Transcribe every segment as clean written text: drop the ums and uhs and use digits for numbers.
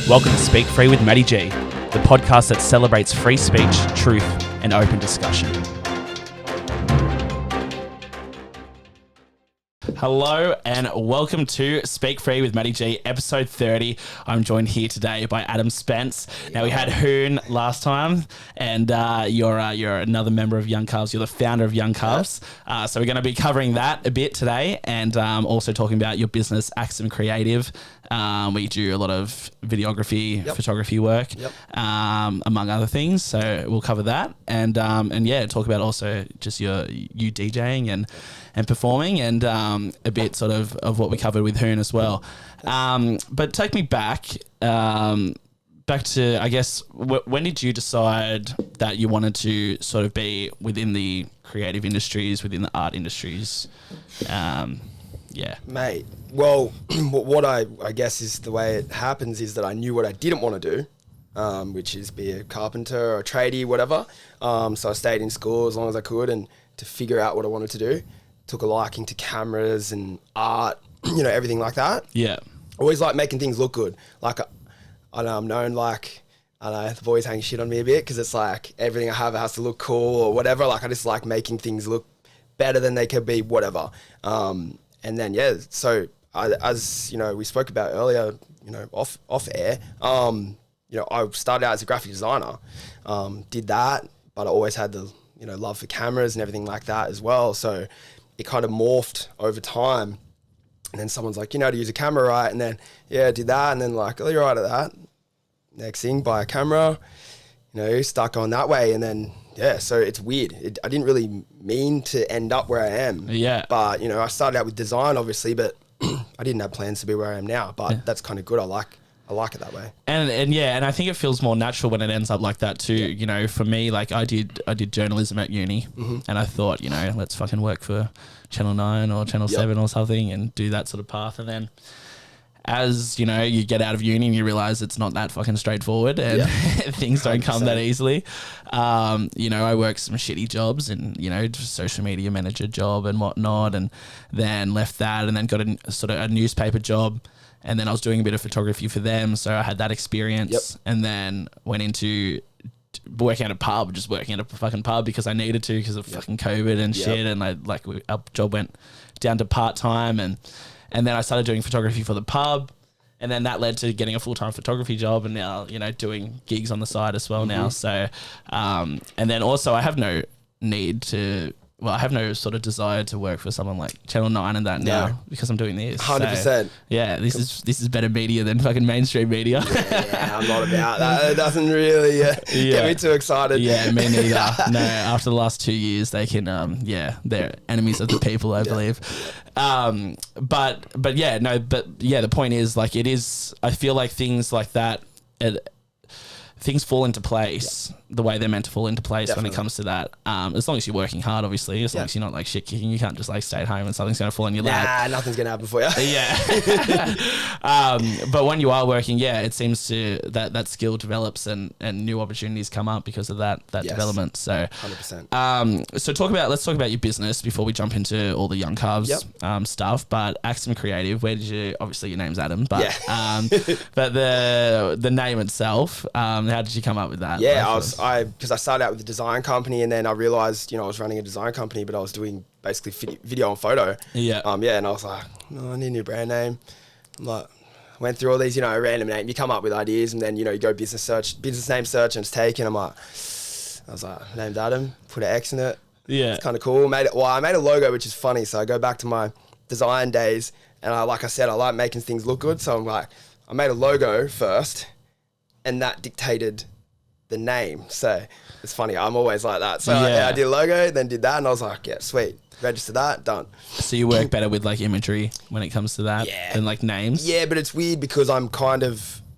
Welcome to Speak Free with Matty G, the podcast that celebrates free speech, truth, and open discussion. Hello and welcome to Speak Free with Matty G, episode 30. I'm joined here today by Adam Spence. Now, we had Hoon last time, and you're another member of Youngcalves. You're the founder of Youngcalves. So we're going to be covering that a bit today, and also talking about your business, Axam Creative. We do a lot of videography, photography work, among other things. So we'll cover that, and talk about also just you DJing and performing, and a bit sort of what we covered with Hoon as well. But take me back to, I guess, when did you decide that you wanted to sort of be within the creative industries, within the art industries? Mate, well, what I guess is the way it happens is that I knew what I didn't want to do, which is be a carpenter or a tradie, whatever. So I stayed in school as long as I could and to figure out what I wanted to do. Took a liking to cameras and art, everything like that. Yeah. Always like making things look good. Like, I know I'm known, like, I don't know, the boys hang shit on me a bit because it's like everything I have has to look cool or whatever. Like, I just like making things look better than they could be, whatever. And then, so as we spoke about earlier, off air, I started out as a graphic designer, did that, but I always had the, love for cameras and everything like that as well. So it kind of morphed over time. And then someone's like, you know how to use a camera, right? And then, I did that. And then like, oh, you're right at that. Next thing, buy a camera, start going that way. And then, so it's weird. I didn't really mean to end up where I am. Yeah. But, I started out with design, obviously, but I didn't have plans to be where I am now. But that's kind of good. I like it that way. And I think it feels more natural when it ends up like that too. Yeah. For me, like I did journalism at uni, and I thought, let's fucking work for Channel 9 or Channel 7 or something and do that sort of path. And then as, you get out of uni and you realize it's not that fucking straightforward and things don't come that easily. I worked some shitty jobs and, social media manager job and whatnot, and then left that and then got a newspaper job. And then I was doing a bit of photography for them. So I had that experience, and then went into working at a pub, just working at a fucking pub because I needed to because of fucking COVID and shit. And our job went down to part-time, and then I started doing photography for the pub, and then that led to getting a full-time photography job, and now, doing gigs on the side as well now. So, and then also I have no need to... Well, I have no sort of desire to work for someone like Channel 9 and that now because I'm doing this. 100%. So, this is better media than fucking mainstream media. I'm not about that. It doesn't really get me too excited. Yeah, me neither. No, after the last 2 years, they can, they're enemies of the people, I believe. But the point is, like, it is, I feel like things like that, things fall into place the way they're meant to fall into place when it comes to that. As long as you're working hard, obviously, as long as you're not like shit kicking, you can't just like stay at home and something's going to fall in your lap. Nothing's going to happen for you. But when you are working, it seems to that skill develops and new opportunities come up because of that development. So 100%. So let's talk about your business before we jump into all the Youngcalves stuff. But Axam Creative, where did you, obviously your name's Adam, but but the name itself, how did you come up with that? Because I started out with a design company, and then I realized, I was running a design company, but I was doing basically video and photo. And I was like, I need a new brand name. I'm like, went through all these, random names. You come up with ideas, and then, you go business name search, and it's taken. I was like, named Adam, put an X in it. Yeah. It's kind of cool. I made a logo, which is funny. So I go back to my design days, and like I said, I like making things look good. So I'm like, I made a logo first, and that dictated the name. So it's funny, I'm always like that. So I did a logo, then did that, and I was like, sweet, register that, done. So you work better with like imagery when it comes to that than like names? Yeah, but it's weird because I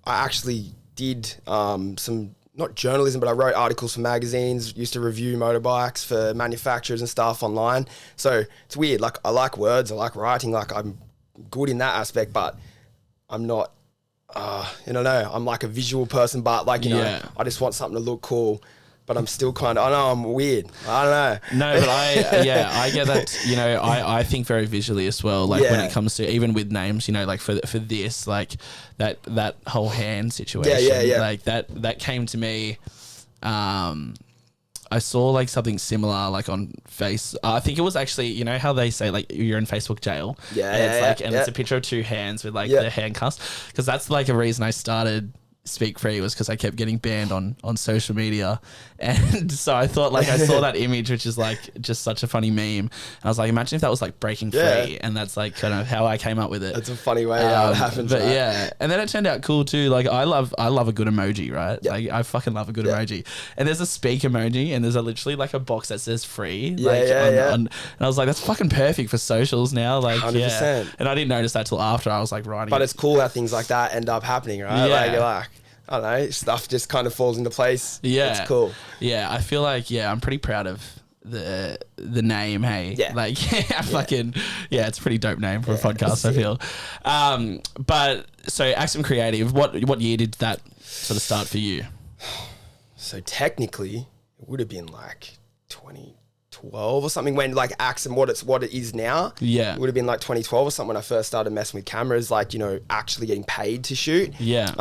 actually did some, not journalism, but I wrote articles for magazines, used to review motorbikes for manufacturers and stuff online. So it's weird, like I like words, I like writing, like I'm good in that aspect, but I'm not I don't know, I'm like a visual person, but like, I just want something to look cool. but I'm still kind of, I know I'm weird. I don't know. No, but I get that, you know, I think very visually as well. Like when it comes to, even with names, you know, like for this, like that whole hand situation, like that came to me. I saw like something similar like on I think it was actually, you know how they say like you're in Facebook jail. It's a picture of two hands with like the handcuffs, because that's like a reason I started Speak Free, was because I kept getting banned on social media, and so I thought, like, I saw that image, which is like just such a funny meme, and I was like, imagine if that was like breaking free, and that's like kind of how I came up with it. That's a funny way how it happens, but right? yeah, and then it turned out cool too. Like I love a good emoji, right? Like I fucking love a good emoji, and there's a speak emoji, and there's literally like a box that says free, and I was like, that's fucking perfect for socials now, like 100%. And I didn't notice that till after I was like writing. But it's cool how things like that end up happening, right? Like you're like, I don't know, stuff just kind of falls into place. Yeah. It's cool. Yeah, I feel like, I'm pretty proud of the name, hey? Yeah. Like, fucking, it's a pretty dope name for a podcast, I feel. But, so Axam Creative, what year did that sort of start for you? So technically, it would have been like 2012 or something, when like Axam, what it is now. Yeah. It would have been like 2012 or something when I first started messing with cameras, like, you know, actually getting paid to shoot. Yeah.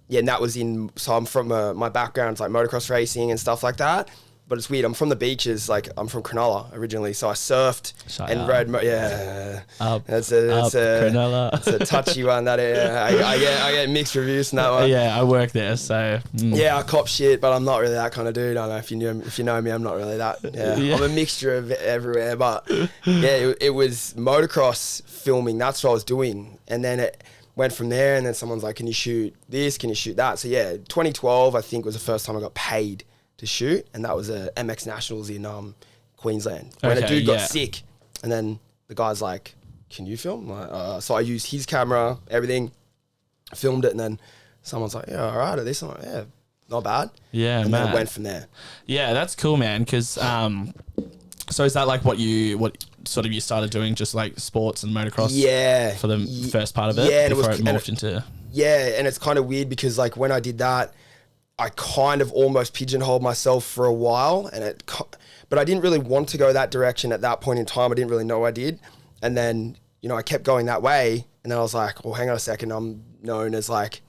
And that was so I'm from, my background's like motocross racing and stuff like that. But it's weird. I'm from the beaches. Like, I'm from Cronulla originally, so I surfed and rode. That's a touchy one. That I get mixed reviews from that one. Yeah, I work there, so I cop shit, but I'm not really that kind of dude. I don't know if you know me. I'm not really that. I'm a mixture of everywhere. But it was motocross filming. That's what I was doing, and then it went from there. And then someone's like, "Can you shoot this? Can you shoot that?" So 2012 I think was the first time I got paid to shoot, and that was a MX Nationals in Queensland, when a dude got sick, and then the guy's like, "Can you film?" Like, so I used his camera, everything, filmed it, and then someone's like, "Yeah, all right at this." I'm like, "Yeah, not bad." Yeah, and man. then it went from there. Yeah, that's cool, man. Because so is that like what sort of you started doing, just like sports and motocross? Yeah, for the first part of it. Yeah, before it morphed into. Yeah, and it's kind of weird because like when I did that, I kind of almost pigeonholed myself for a while, but I didn't really want to go that direction at that point in time. I didn't really know I did. And then, you know, I kept going that way. And then I was like, well, hang on a second. I'm known as like,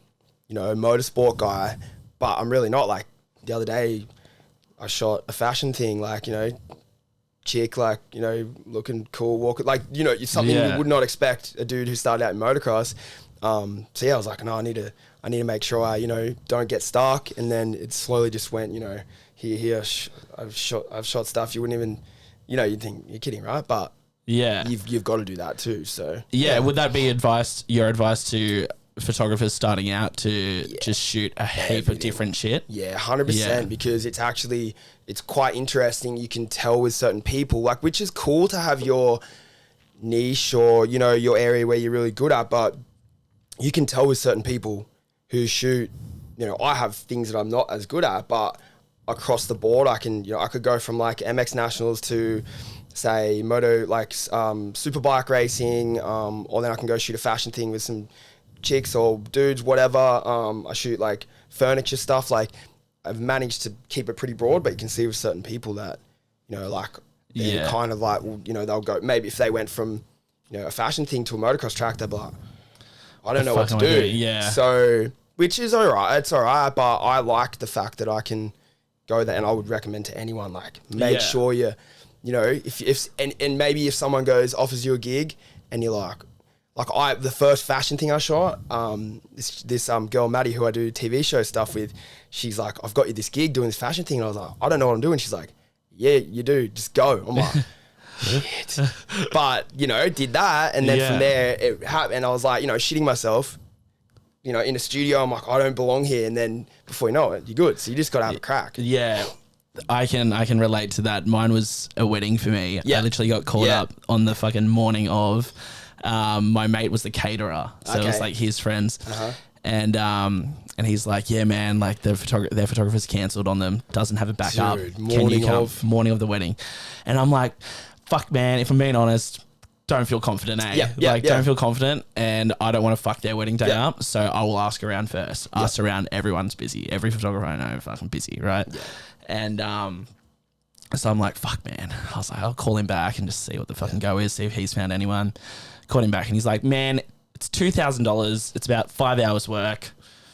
you know, a motorsport guy, but I'm really not. Like the other day I shot a fashion thing, like, you know, chick, like, you know, looking cool, walking, like, you know, it's something you would not expect a dude who started out in motocross. So I was like, no, I need to make sure I, you know, don't get stuck. And then it slowly just went, you know, here, I've shot stuff you wouldn't even, you know, you'd think you're kidding, right? But you've got to do that too. So would that be your advice to photographers starting out to just shoot a heap of different shit? Yeah, 100%, because it's quite interesting. You can tell with certain people, like, which is cool to have your niche or, you know, your area where you're really good at, but you can tell with certain people who shoot, you know, I have things that I'm not as good at, but across the board, I could go from like MX Nationals to say moto, like superbike racing, or then I can go shoot a fashion thing with some chicks or dudes, whatever. I shoot like furniture stuff. Like I've managed to keep it pretty broad, but you can see with certain people that, you know, like kind of like, you know, they'll go, maybe if they went from, you know, a fashion thing to a motocross track, they'll be like, I don't know what to do. Yeah. So, which is all right. It's all right. But I like the fact that I can go there, and I would recommend to anyone, like, make sure you know, if maybe if someone offers you a gig and you're like the first fashion thing I shot, this girl, Mattyg, who I do TV show stuff with, she's like, I've got you this gig doing this fashion thing. And I was like, I don't know what I'm doing. She's like, yeah, you do. Just go. I'm like, shit. But, you know, did that, and then from there it happened, and I was like, you know, shitting myself, you know, in a studio. I'm like, I don't belong here, and then before you know it, you're good. So you just got to have a crack. Yeah, I can relate to that. Mine was a wedding for me. I literally got called up on the fucking morning of. My mate was the caterer, so it was like his friends. And he's like, yeah, man, like their photographer's cancelled on them, doesn't have a backup. Dude, morning of the wedding. And I'm like, fuck, man, if I'm being honest, don't feel confident, eh? Yeah, Don't feel confident, and I don't want to fuck their wedding day up, so I will ask around first. Ask around, everyone's busy. Every photographer I know fucking busy, right? Yeah. And so I'm like, fuck, man. I was like, I'll call him back and just see what the fucking go is, see if he's found anyone. Called him back, and he's like, man, it's $2,000. It's about 5 hours work.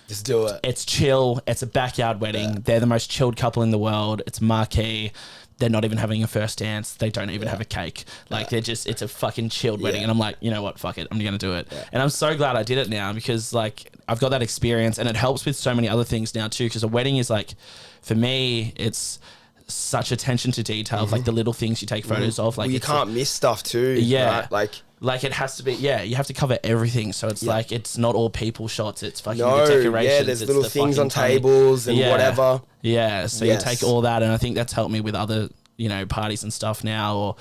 Just do it. It's chill. It's a backyard wedding. Yeah. They're the most chilled couple in the world. It's marquee. They're not even having a first dance. They don't even have a cake. Like they're just, it's a fucking chilled wedding. And I'm like, you know what? Fuck it. I'm going to do it. Yeah. And I'm so glad I did it now because like I've got that experience and it helps with so many other things now too. Cause a wedding is like, for me, it's such attention to detail, like the little things you take photos of. Like you can't miss stuff too. Yeah. Right? Like it has to be, you have to cover everything. So it's like, it's not all people shots. It's fucking the decorations. Yeah, there's little things on tables and whatever. Yeah. So you take all that. And I think that's helped me with other, you know, parties and stuff now. Or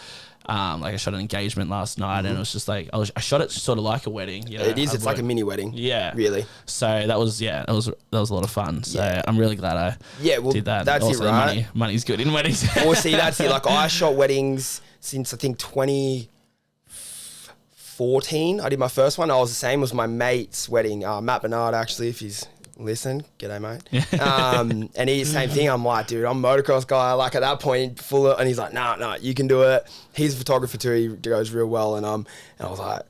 like I shot an engagement last night and it was just like, I shot it sort of like a wedding. You know, it is. It's like a mini wedding. Yeah. Really. So that was a lot of fun. So I'm really glad I did that. That's also, it, right? Money's good in weddings. Well, see, that's it. Like I shot weddings since I think 2014. I did my first one. I was the same. It was my mate's wedding. Matt Bernard, actually, if he's listened. G'day, mate. And he's the same thing. I'm like, dude, I'm a motocross guy. Like at that point, and he's like, nah, you can do it. He's a photographer too. He goes real well. And I was like,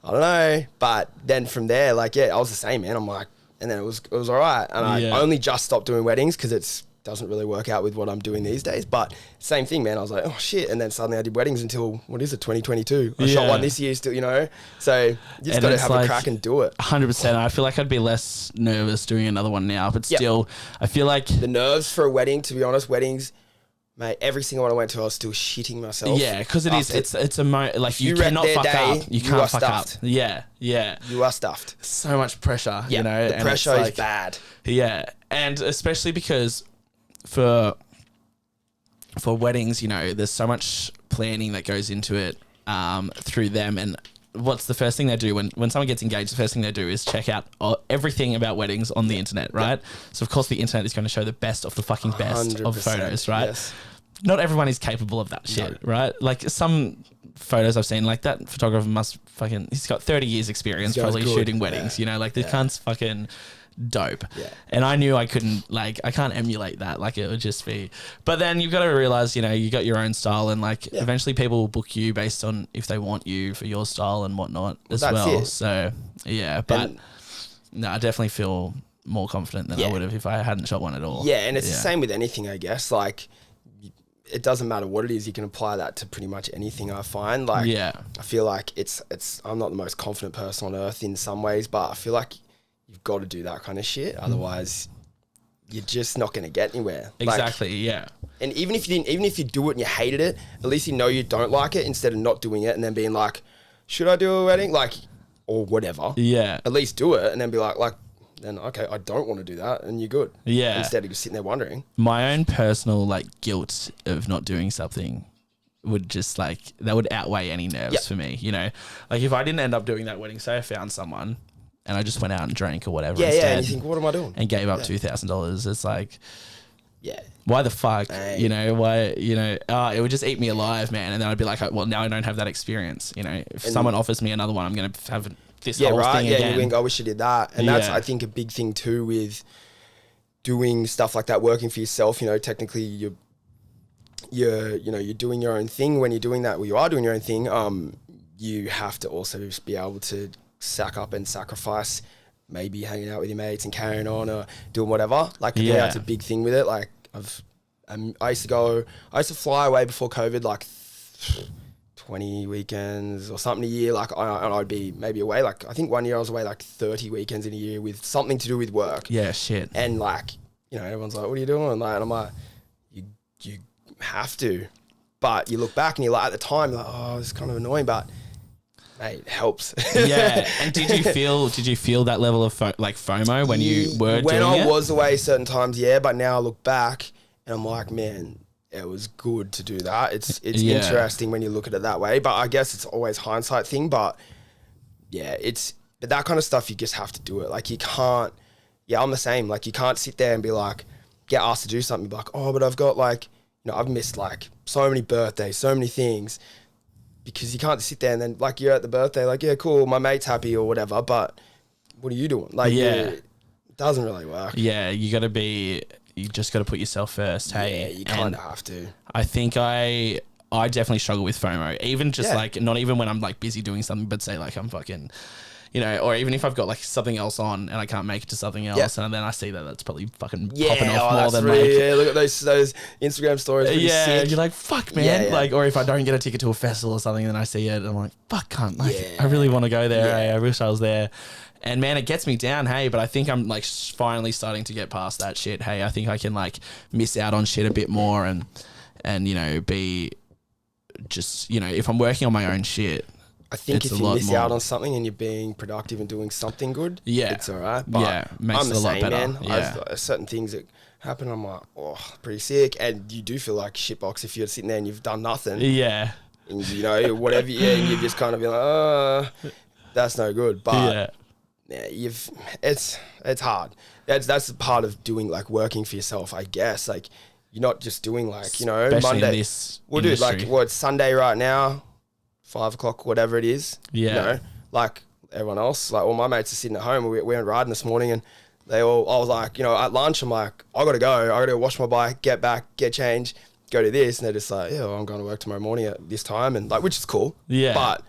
I don't know. But then from there, like, I was the same, man. I'm like, and then it was all right. And I only just stopped doing weddings because it doesn't really work out with what I'm doing these days. But same thing, man. I was like, oh shit. And then suddenly I did weddings until, 2022. I shot one this year still, you know? So you just got to have a crack and do it. 100%. I feel like I'd be less nervous doing another one now, but still, I feel like... The nerves for a wedding, to be honest, weddings, mate, every single one I went to, I was still shitting myself. Yeah, because it's a like you cannot fuck up. You can't fuck up. Yeah. You are stuffed. So much pressure, you know? The pressure is bad. Yeah, and especially because for weddings, you know, there's so much planning that goes into it through them. And what's the first thing they do when someone gets engaged? The first thing they do is check out everything about weddings on the internet, right? So of course the internet is going to show the best of the fucking best of photos, right? Yes. Not everyone is capable of that shit, right? Like some photos I've seen, like that photographer he's got 30 years experience probably shooting weddings, you know, like the cunt's fucking dope. And I knew I couldn't, like, I can't emulate that. Like it would just be, but then you've got to realize, you know, you got your own style and like eventually people will book you based on if they want you for your style and whatnot as well. So but no, I definitely feel more confident than I would have if I hadn't shot one at all. Yeah. And it's the same with anything, I guess. Like it doesn't matter what it is, you can apply that to pretty much anything, I find. Like I feel like it's I'm not the most confident person on earth in some ways, but I feel like you've got to do that kind of shit. Otherwise, you're just not going to get anywhere. Exactly, And even if you do it and you hated it, at least you know you don't like it instead of not doing it and then being like, should I do a wedding? Like, or whatever. Yeah. At least do it and then be like, then okay, I don't want to do that, and you're good. Yeah. Instead of just sitting there wondering. My own personal like guilt of not doing something would just like, that would outweigh any nerves for me, you know? Like if I didn't end up doing that wedding, say I found someone and I just went out and drank or whatever instead, and you think, what am I doing? And gave up $2,000. It's like, why the fuck? You know, why, you know, it would just eat me alive, man. And then I'd be like, well, now I don't have that experience. You know, if someone offers me another one, I'm going to have this whole thing again. You think, I wish I did that. And that's, I think, a big thing too with doing stuff like that, working for yourself. You know, technically you're doing your own thing. When you're doing that, you are doing your own thing. You have to also just be able to sack up and sacrifice maybe hanging out with your mates and carrying on or doing whatever. Like, that's a big thing with it. Like, I used to fly away before COVID, like 20 weekends or something a year. Like, and I'd be maybe away. Like, I think one year I was away like 30 weekends in a year with something to do with work. Yeah, shit. And like, you know, everyone's like, what are you doing? Like, and I'm like, you have to. But you look back and you're like, at the time, you're like, oh, it's kind of annoying, but mate, it helps. Yeah. And did you feel that level of FOMO when you were doing it? When I was away certain times, but now I look back and I'm like, man, it was good to do that. It's interesting when you look at it that way, but I guess it's always hindsight thing. But but that kind of stuff, you just have to do it. Like you can't, I'm the same. Like you can't sit there and be like, get asked to do something, be like, oh, but I've got like, you know, I've missed like so many birthdays, so many things. because you can't sit there and then like you're at the birthday, like, yeah, cool, my mate's happy or whatever, but what are you doing? Like, it doesn't really work. Yeah, you just got to put yourself first. Hey, Yeah, you kind of have to. I think I definitely struggle with FOMO, even just like, not even when I'm like busy doing something, but say like I'm fucking, you know, or even if I've got like something else on and I can't make it to something else, and then I see that's probably fucking popping off more than really, like, look at those Instagram stories. Sick. You're like, fuck, man. Like, or if I don't get a ticket to a festival or something, then I see it, and I'm like, fuck, cunt. Like, I really want to go there. Hey, I wish I was there. And man, it gets me down. Hey, but I think I'm like finally starting to get past that shit. Hey, I think I can like miss out on shit a bit more, and you know, be just, you know, if I'm working on my own shit. I think if you miss out on something and you're being productive and doing something good, it's all right. But makes it a lot better. Man. I've certain things that happen, I'm like, oh, pretty sick. And you do feel like shitbox if you're sitting there and you've done nothing. Yeah. And, you know, whatever, and you're just kind of be like, oh, that's no good. But it's hard. That's the part of doing, like, working for yourself, I guess. Like, you're not just doing, like, you know, especially Monday. In this we'll industry. do, like, it's Sunday right now. 5 o'clock, whatever it is. Yeah. You know, like everyone else, like all my mates are sitting at home. We went riding this morning and I was like, you know, at lunch, I'm like, I got to go wash my bike, get back, get changed, go to this. And they're just like, yeah, well, I'm going to work tomorrow morning at this time. And like, which is cool. Yeah. But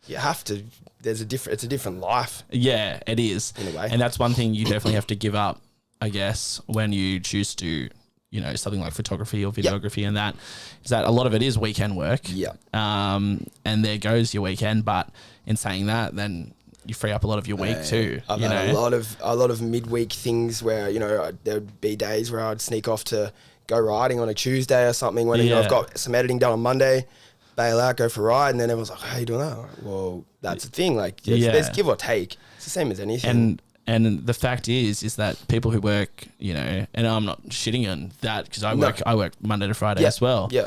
you have to, it's a different life. Yeah, it is. In a way. And that's one thing you definitely have to give up, I guess, when you choose to, you know, something like photography or videography, and that is that a lot of it is weekend work. Yeah. And there goes your weekend. But in saying that, then you free up a lot of your week too. I've had a lot of midweek things where, you know, there'd be days where I'd sneak off to go riding on a Tuesday or something when you know, I've got some editing done on Monday, bail out, go for a ride, and then everyone's like, how are you doing that? Like, well, that's the thing. Like, there's give or take. It's the same as anything. And the fact is that people who work, you know, and I'm not shitting on that because I work Monday to Friday as well. Yeah.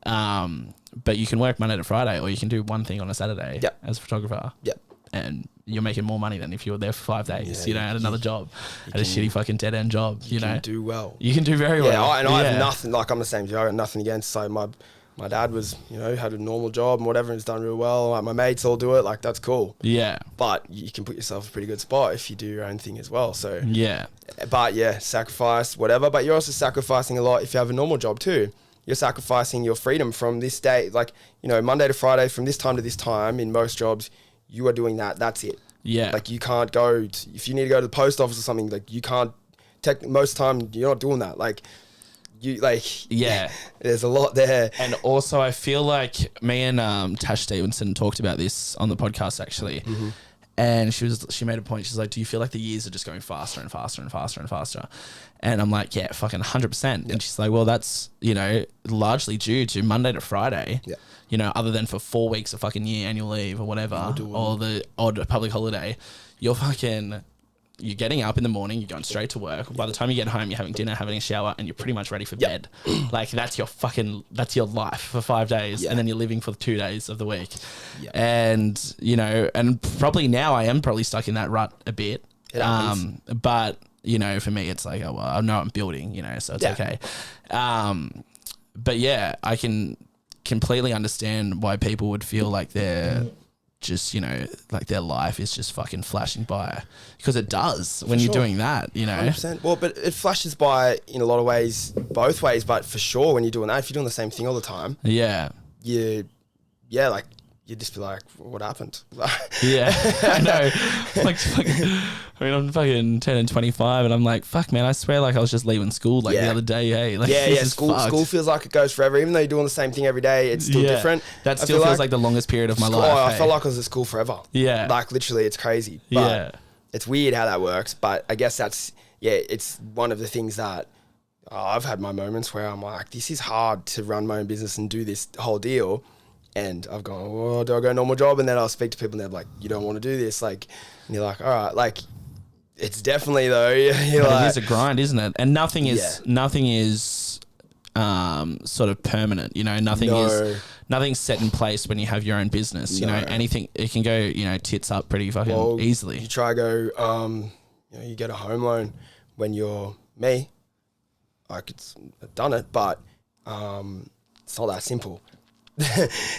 But you can work Monday to Friday, or you can do one thing on a Saturday as a photographer. Yeah. And you're making more money than if you were there for 5 days, you know, at another job, at a shitty fucking dead end job, you know. You can do well. You can do very well. I have nothing, like I'm the same as you, I got nothing against. So my dad was, you know, had a normal job and whatever, and he's done real well. Like my mates all do it, like that's cool. Yeah. But you can put yourself in a pretty good spot if you do your own thing as well. So yeah. But sacrifice, whatever. But you're also sacrificing a lot if you have a normal job too. You're sacrificing your freedom from this day, like, you know, Monday to Friday from this time to this time. In most jobs, you are doing that. That's it. Yeah. Like you can't go, if you need to go to the post office or something, like you can't, most time you're not doing that. Like, you there's a lot there. And also I feel like me and Tash Stevenson talked about this on the podcast actually. Mm-hmm. And she made a point. She's like, do you feel like the years are just going faster and faster and faster and faster? And I'm like, yeah, fucking 100%. Yep. And she's like, well, that's, you know, largely due to Monday to Friday, you know, other than for 4 weeks of fucking year annual leave or whatever, or the odd public holiday, you're getting up in the morning, you're going straight to work. By the time you get home, you're having dinner, having a shower, and you're pretty much ready for bed. Like that's your life for 5 days. And then you're living for 2 days of the week. And, you know, and probably now I am probably stuck in that rut a bit. But, you know, for me, it's like, oh, well, I know I'm building, you know, so it's okay. But yeah, I can completely understand why people would feel like they're just, you know, like their life is just fucking flashing by, because it does when you're doing that, you know. 100%. Well, but it flashes by in a lot of ways, both ways, but for sure when you're doing that, if you're doing the same thing all the time, like you'd just be like, what happened? I know. Like, I mean, I'm fucking 10 and 25 and I'm like, fuck man, I swear like I was just leaving school like the other day, hey. Like, school feels like it goes forever. Even though you're doing the same thing every day, it's still different. That still feels like the longest period of my life. I felt like I was at school forever. Yeah. Like literally it's crazy. But it's weird how that works. But I guess that's, it's one of the things that I've had my moments where I'm like, this is hard to run my own business and do this whole deal. And I've gone, well, do I go normal job? And then I'll speak to people and they're like, you don't want to do this. Like, and you're like, all right, like, it's definitely though. It is a grind, isn't it? And nothing is sort of permanent, you know, nothing's set in place when you have your own business, you know, anything, it can go, you know, tits up pretty fucking easily. You try go, you know, you get a home loan when you're me, like I've done it, but it's not that simple.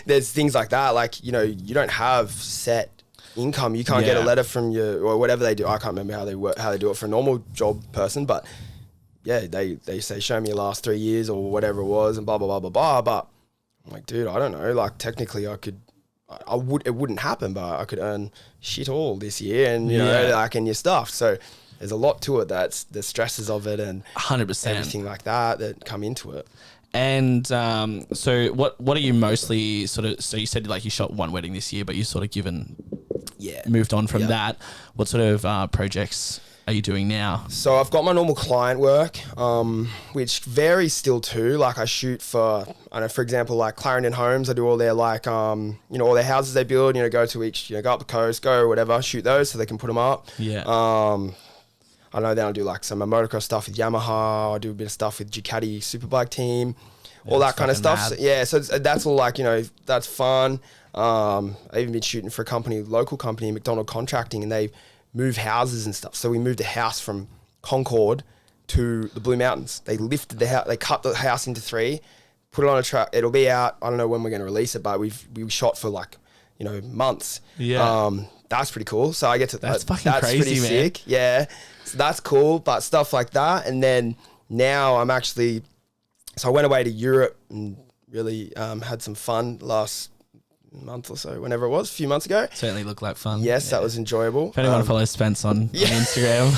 there's things like that. Like, you know, you don't have set income. You can't get a letter from your, or whatever they do. I can't remember how they do it for a normal job person, but yeah, they say, show me your last 3 years or whatever it was and blah, blah, blah, blah, blah. But I'm like, dude, I don't know. Like, technically it wouldn't happen, but I could earn shit all this year and, you know, like, and your stuff. So there's a lot to it. That's the stresses of it and 100%. everything like that come into it. And so what are you mostly sort of, so you said like you shot one wedding this year, but you sort of moved on from that. What sort of projects are you doing now? So I've got my normal client work, which varies still too. Like I shoot for, I know, for example, like Clarendon Homes, I do all their like, you know, all their houses they build, you know, go to each, you know, go up the coast, go whatever, shoot those so they can put them up. Yeah. I know then I'll do like some motocross stuff with Yamaha. I do a bit of stuff with Ducati Superbike team, all that kind of stuff. So, yeah, so that's all like, you know, that's fun. I've even been shooting for a local company, McDonald Contracting, and they move houses and stuff. So we moved a house from Concord to the Blue Mountains. They lifted the house, they cut the house into 3, put it on a truck. It'll be out. I don't know when we're going to release it, but we shot for like, you know, months. Yeah. That's pretty cool. So I get to, that's crazy, pretty man. sick. Yeah. So that's cool, but stuff like that. And then now I'm actually, so I went away to Europe and really had some fun last month or so, whenever it was, a few months ago. Certainly looked like fun. Yes, that was enjoyable. If anyone follows Spence on Instagram,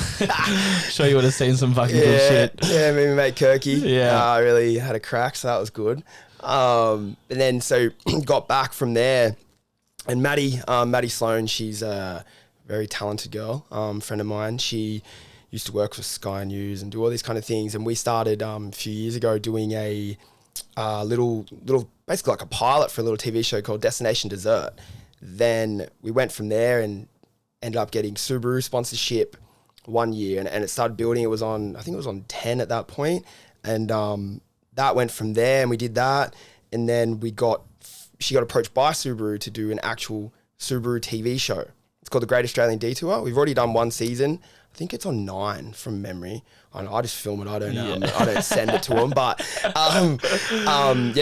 sure you would have seen some fucking good shit. Yeah, me and mate Kirky. Yeah. I really had a crack, so that was good. And then so got back from there, and Maddie Sloan, she's a very talented girl, friend of mine. She used to work for Sky News and do all these kind of things, and we started a few years ago doing a little basically like a pilot for a little TV show called Destination Dessert. Then we went from there and ended up getting Subaru sponsorship one year, and it started building. It was on, I think it was on 10 at that point, and that went from there, and we did that, and then she got approached by Subaru to do an actual Subaru TV show. It's called The Great Australian Detour. We've already done one season. I think it's on 9 from memory. I just film it. I don't send it to them. But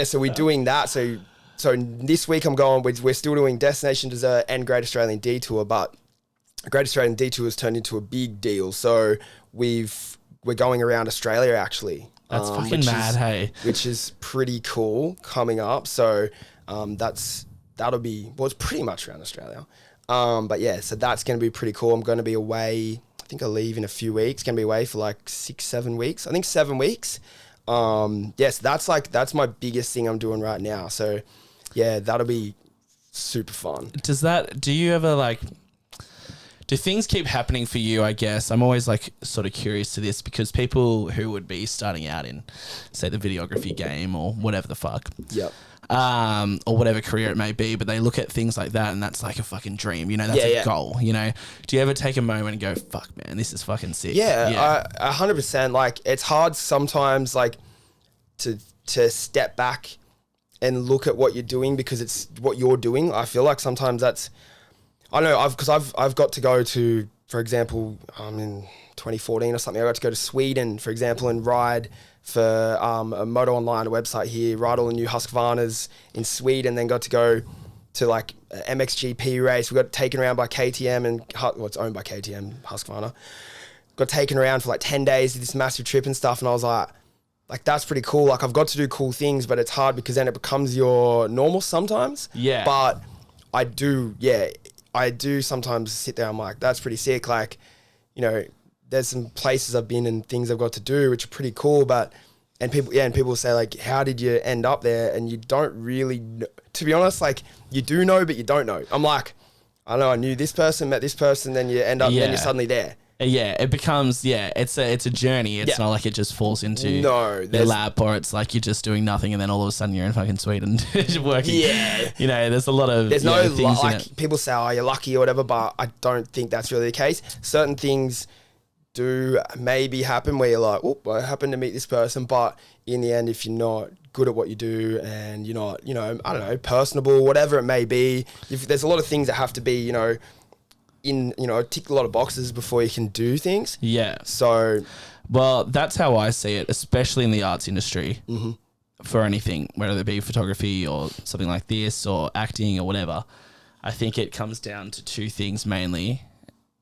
so we're doing that. So this week I'm going. We're still doing Destination Dessert and Great Australian Detour, but Great Australian Detour has turned into a big deal. So we're going around Australia actually. That's fucking mad, hey. Which is pretty cool coming up. So that'll be, well, it's pretty much around Australia. But yeah, so that's going to be pretty cool. I'm going to be away. I think I leave in a few weeks. Going to be away for like 6-7 weeks. I think 7 weeks. Yes, that's my biggest thing I'm doing right now. So yeah, that'll be super fun. Do you ever like, do things keep happening for you, I guess? I'm always like sort of curious to this because people who would be starting out in, say, the videography game or whatever the fuck. Yep. Or whatever career it may be, but they look at things like that and that's like a fucking dream, you know, that's a goal, you know. Do you ever take a moment and go, fuck man, this is fucking sick? Yeah. 100%. Like, it's hard sometimes like to step back and look at what you're doing because it's what you're doing. I feel like sometimes that's, I don't know, because I've got to go to, for example, in 2014 or something, I got to go to Sweden, for example, and ride for a Moto Online, a website here, ride all the new Husqvarnas in Sweden, then got to go to like a MXGP race. We got taken around by KTM and, well, it's owned by KTM, Husqvarna. Got taken around for like 10 days, did this massive trip and stuff, and I was like, that's pretty cool. Like, I've got to do cool things, but it's hard because then it becomes your normal sometimes. Yeah. But I do sometimes sit there, I'm like, that's pretty sick. Like, you know, there's some places I've been and things I've got to do, which are pretty cool, and people say like, how did you end up there? And you don't really know. To be honest, like, you do know, but you don't know. I'm like, I don't know, I knew this person, met this person, then you end up, then you're suddenly there. Yeah, it becomes, it's a journey. It's not like it just falls into your lap, or it's like you're just doing nothing and then all of a sudden you're in fucking Sweden working. Yeah. You know, there's a lot of things in it. People say, oh, you're lucky or whatever, but I don't think that's really the case. Certain things do maybe happen where you're like, oh, I happen to meet this person, but in the end, if you're not good at what you do and you're not, you know, I don't know, personable, whatever it may be, there's a lot of things that have to be, you know, tick a lot of boxes before you can do things. Yeah. So, well, that's how I see it, especially in the arts industry. Mm-hmm. for anything, whether it be photography or something like this or acting or whatever, I think it comes down to two things mainly: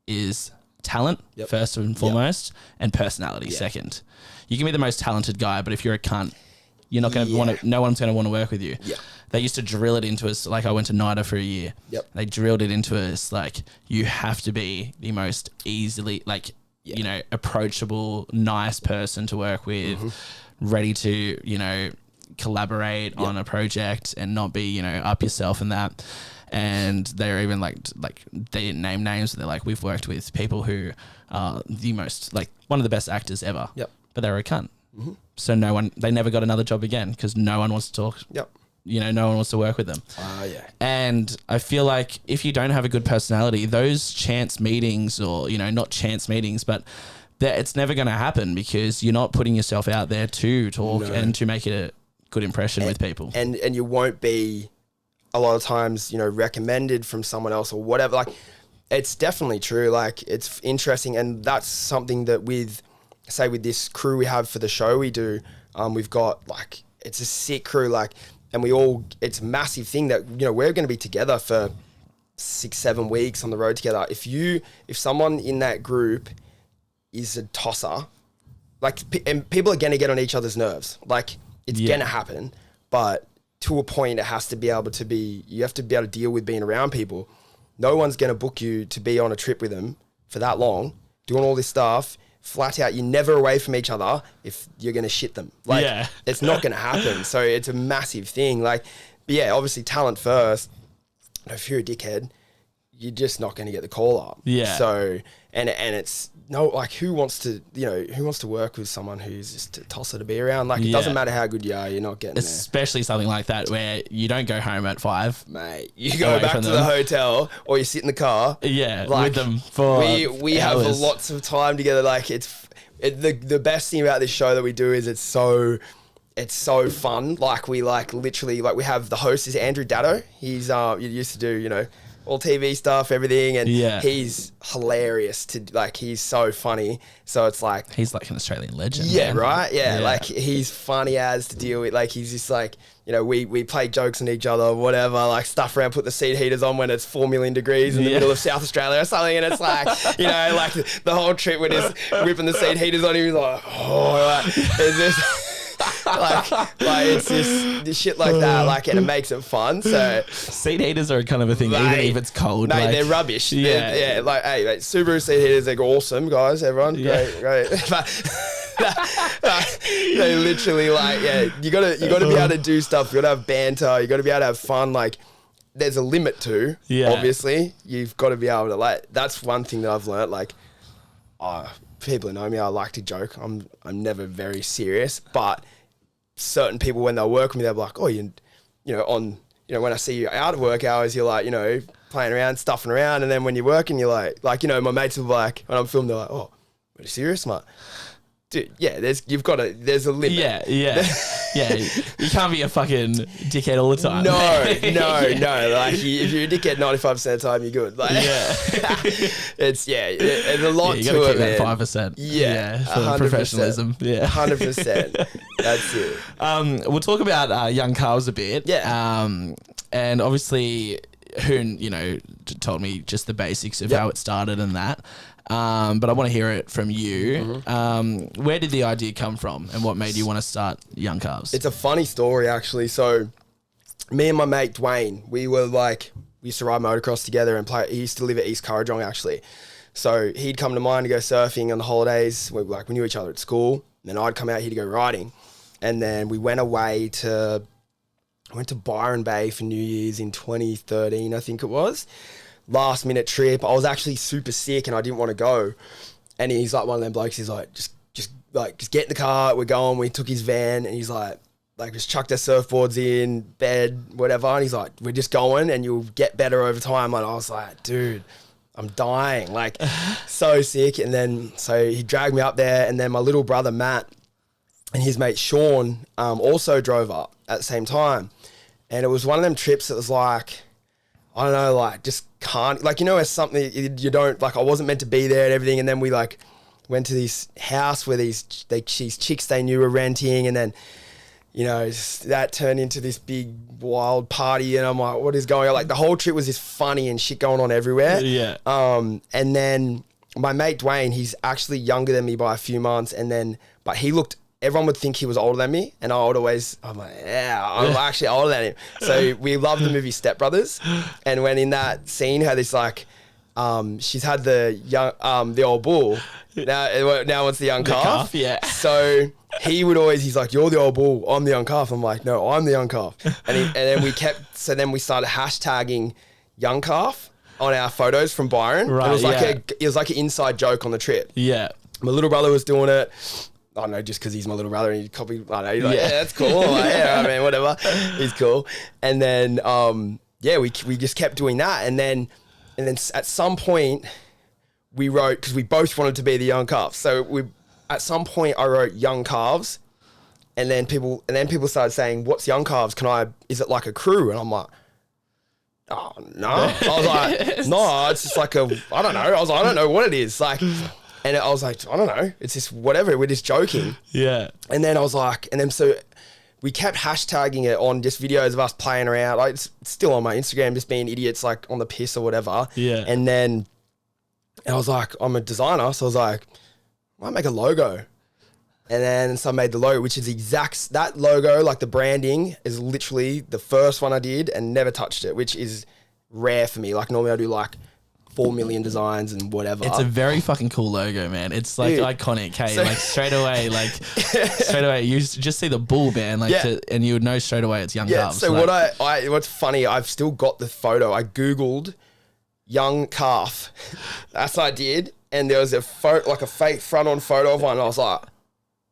is talent first and foremost, and personality second. You can be the most talented guy, but if you're a cunt, you're not going to want to. No one's going to want to work with you. Yeah. They used to drill it into us. Like I went to NIDA for a year. Yep. They drilled it into us. Like you have to be the most easily, like you know, approachable, nice person to work with, ready to collaborate on a project and not be up yourself and that. And they're even like they didn't name names. But they're like, we've worked with people who are the most, like one of the best actors ever. Yep. But they were a cunt. So they never got another job again because no one wants to talk. Yep. No one wants to work with them. Yeah. And I feel like if you don't have a good personality, those chance meetings or, not chance meetings, but it's never going to happen because you're not putting yourself out there to talk and to make it a good impression with people. And you won't be a lot of times, recommended from someone else or whatever. Like it's definitely true. Like it's interesting. And that's something that with this crew we have for the show we do, we've got like, it's a sick crew. Like, and it's a massive thing that, we're going to be together for 6-7 weeks on the road together. If someone in that group is a tosser, and people are going to get on each other's nerves, like it's going to happen, but to a point it has to be able to be, you have to be able to deal with being around people. No one's going to book you to be on a trip with them for that long, doing all this stuff, flat out, you're never away from each other if you're going to shit them. Like, it's not going to happen. So it's a massive thing. Like, but yeah, obviously talent first. If you're a dickhead, you're just not going to get the call up. Yeah. So, and it's who wants to work with someone who's just a tosser to be around? Like, it doesn't matter how good you are, you're not getting Especially something like that where you don't go home at 5. Mate, you go back to the hotel or you sit in the car. Yeah, with them for we have lots of time together. Like, the best thing about this show that we do is it's so fun. Like, we literally we have the host is Andrew Datto. He's you used to do, all TV stuff, everything, and he's hilarious he's so funny. So it's like he's like an Australian legend. Yeah, man. Right? Yeah, like he's funny as to deal with. Like he's just like, we play jokes on each other, whatever, like stuff around, put the seat heaters on when it's 4 million degrees in the middle of South Australia or something, and it's like, like the whole trip we're just whipping the seat heaters on him, he's like, is this like it's just the shit like that, and it makes it fun. So seat heaters are kind of a thing, even if it's cold. Mate, they're rubbish. Yeah, hey, mate, Subaru seat heaters, they're awesome, guys. Everyone, great. But they literally you gotta be able to do stuff. You gotta have banter. You gotta be able to have fun. Like, there's a limit to. Obviously, you've got to be able to That's one thing that I've learnt. People who know me, I like to joke. I'm never very serious, but certain people when they're working with me, they're like, oh, when I see you out of work hours, you're like, playing around, stuffing around, and then when you're working, you're like, my mates will be like, when I'm filming, they're like, oh, are you serious, mate? Dude, yeah, there's a limit. Yeah. You can't be a fucking dickhead all the time. No. Like, if you're a dickhead 95% of the time, you're good. Like, there's a lot to it. You gotta keep that 5%. Yeah, for 100%. Professionalism. Yeah, 100%. That's it. We'll talk about Youngcalves a bit. Yeah. And obviously, Hoon, told me just the basics of how it started and that. But I want to hear it from you. Where did the idea come from and what made you want to start Youngcalves? It's a funny story, actually. So me and my mate Dwayne, we used to ride motocross together and play. He used to live at East Currajong, actually. So he'd come to mine to go surfing on the holidays. We knew each other at school. And then I'd come out here to go riding. And then we went away I went to Byron Bay for New Year's in 2013, I think it was. Last minute trip. I was actually super sick and I didn't want to go. And he's like one of them blokes. He's like, just get in the car. We're going. We took his van and he's like just chucked our surfboards in, bed, whatever. And he's like, we're just going and you'll get better over time. And I was like, dude, I'm dying. So sick. And then, so he dragged me up there. And then my little brother, Matt, and his mate, Sean, also drove up at the same time. And it was one of them trips that was like, I don't know, just can't, it's something you don't, I wasn't meant to be there and everything. And then we went to this house where these chicks they knew were renting. And then, you know, that turned into this big wild party, and I'm like, what is going on? Like the whole trip was just funny and shit going on everywhere. Yeah. And then my mate Dwayne, he's actually younger than me by a few months, but he looked. Everyone would think he was older than me, and I'm like, yeah, I'm actually older than him. So we love the movie Step Brothers, and when in that scene, how this like, she's had the old bull, now it's the young calf. Yeah. So he's like, you're the old bull, I'm the young calf. I'm like, no, I'm the young calf. And then we started hashtagging young calf on our photos from Byron. Right. It was like an inside joke on the trip. Yeah. My little brother was doing it. I don't know, just because he's my little brother and he copied. I don't know, he's like, yeah, that's cool. I'm like, yeah, I mean, whatever. He's cool. And then, we just kept doing that. And then at some point, we wrote, because we both wanted to be the young calves. So at some point, I wrote Youngcalves, and then people started saying, "What's Youngcalves? Is it like a crew?" And I'm like, "Oh no." I was like, "No, it's just like I don't know." I was like, "I don't know what it is." Like. And I was like, I don't know. It's just whatever. We're just joking. Yeah. And then I was like, so we kept hashtagging it on just videos of us playing around. Like it's still on my Instagram, just being idiots, like on the piss or whatever. Yeah. And I was like, I'm a designer. So I was like, I might make a logo. And so I made the logo, which is that logo, like the branding is literally the first one I did and never touched it, which is rare for me. Like normally I do like 4 million designs and whatever. It's a very fucking cool logo, man. It's like iconic, hey? Like straight away, you just see the bull, man, and you would know straight away it's Young Calves. So what's funny, I've still got the photo. I Googled young calf. That's what I did. And there was a fake front-on photo of one. And I was like,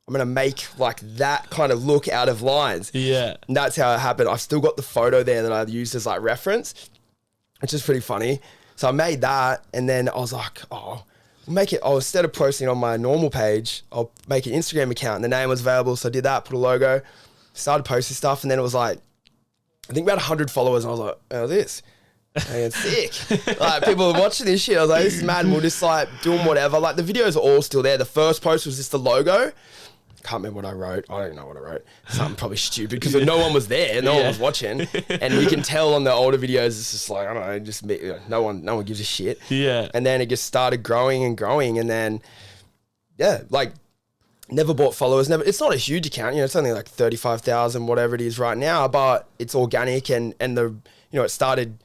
I'm going to make like that kind of look out of lines. Yeah. And that's how it happened. I've still got the photo there that I used as like reference, which is pretty funny. So I made that, and then I was like, instead of posting on my normal page, I'll make an Instagram account, and the name was available, so I did that, put a logo, started posting stuff, and then it was like, I think about 100 followers, and I was like, oh, this, man, sick. Like, people were watching this shit, I was like, this is mad, and we're just like doing whatever. Like, the videos are all still there. The first post was just the logo. Can't remember what I wrote. I don't know what I wrote. Something probably stupid because no one was there. No one was watching. And you can tell on the older videos, it's just like, I don't know, just no one gives a shit. Yeah. And then it just started growing and growing. And then, like never bought followers. It's not a huge account. You know, it's only like 35,000, whatever it is right now, but it's organic and it started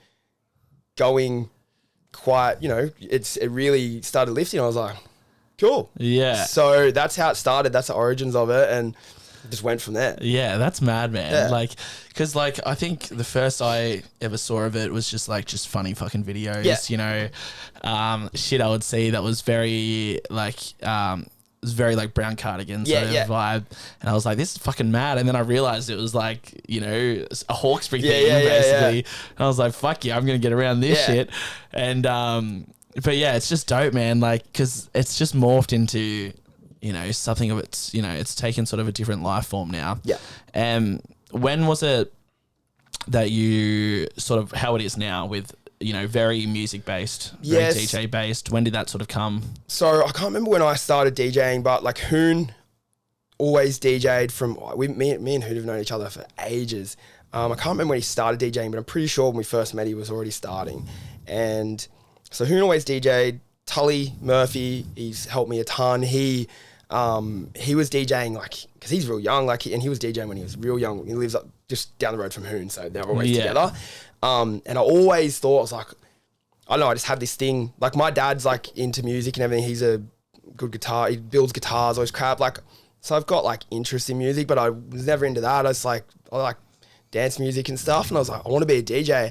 going quite, it really started lifting. I was like, cool. Yeah. So that's how it started. That's the origins of it, and it just went from there. Yeah, that's mad, man. Yeah. Because I think the first I ever saw of it was just funny fucking videos. Yeah. Shit I would see that was very brown cardigan sort of vibe, and I was like, this is fucking mad. And then I realized it was a Hawkesbury thing basically. And I was like, fuck yeah, I'm gonna get around this shit. And but yeah, it's just dope, man. Because it's just morphed into, something of it's taken sort of a different life form now. Yeah. When was it that you sort of how it is now with, very music based, very DJ based? When did that sort of come? So I can't remember when I started DJing, but Hoon always DJ'd from me and Hoon have known each other for ages. I can't remember when he started DJing, but I'm pretty sure when we first met, he was already starting. And so Hoon always DJ'd. Tully Murphy, he's helped me a ton. He was DJing because he's real young, and he was DJing when he was real young. He lives up just down the road from Hoon, so they're always together. And I always thought, I was like, I don't know, I just had this thing. My dad's into music and everything. He's a good guitar. He builds guitars, always crap. So I've got interest in music, but I was never into that. I like dance music and stuff, and I was like, I want to be a DJ,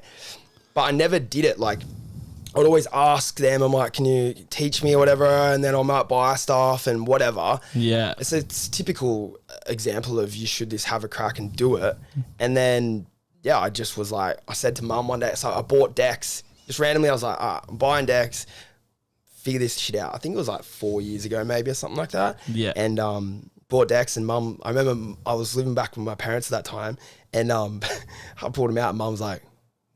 but I never did it. I would always ask them, I'm like, can you teach me or whatever? And then I might buy stuff and whatever. Yeah. It's a typical example of you should just have a crack and do it. And then, I just was like, I said to mum one day, so I bought decks. Just randomly, I was like, I'm buying decks, figure this shit out. I think it was 4 years ago maybe or something like that. Yeah. And bought decks, and mum, I remember I was living back with my parents at that time, and I pulled them out, and mum was like,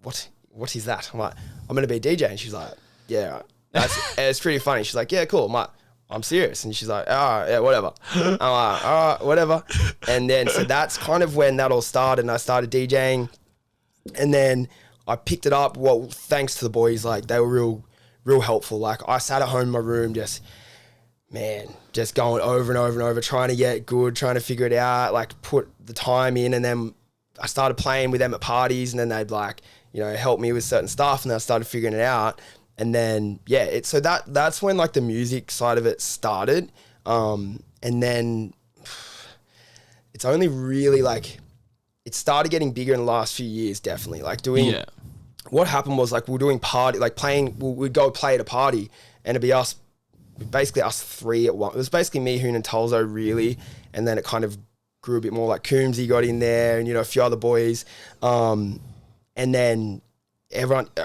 what is that? I'm like, I'm going to be a DJ. And she's like, yeah, it's pretty funny. She's like, yeah, cool. I'm like, I'm serious. And she's like, oh, yeah, whatever. I'm like, all right, whatever. And then, so that's kind of when that all started, and I started DJing. And then I picked it up. Well, thanks to the boys, like, they were real helpful. Like, I sat at home in my room just going over and over and over, trying to get good, trying to figure it out, like, put the time in. And then I started playing with them at parties, and then they'd, like, you know, help me with certain stuff, and then I started figuring it out. And then, yeah, so that's when, like, the music side of it started. And then it's only really, like, it started getting bigger in the last few years, definitely. Like, what happened was, like, we were doing we'd go play at a party, and it'd be basically us three at once. It was basically me, Hoon, and Tulzo, really. And then it kind of grew a bit more, like, Coombsy got in there, and, you know, a few other boys. And then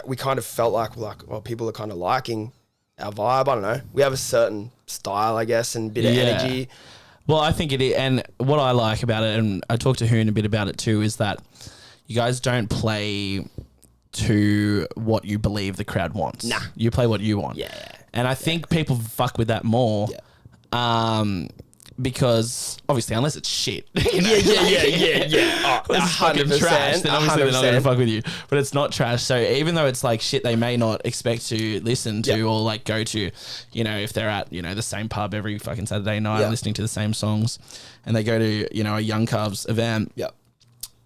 we kind of felt like, well, people are kind of liking our vibe. I don't know. We have a certain style, I guess, and a bit of energy. Well, I think it is. And what I like about it, and I talked to Hoon a bit about it too, is that you guys don't play to what you believe the crowd wants. Nah. You play what you want. Yeah. And I think people fuck with that more. Yeah. Because obviously, unless it's shit, you know, yeah. Unless it's fucking trash, then obviously they're not going to fuck with you. But it's not trash. So even though it's like shit they may not expect to listen to or like go to, you know, if they're at, you know, the same pub every fucking Saturday night listening to the same songs, and they go to, you know, a Youngcalves event. Yep.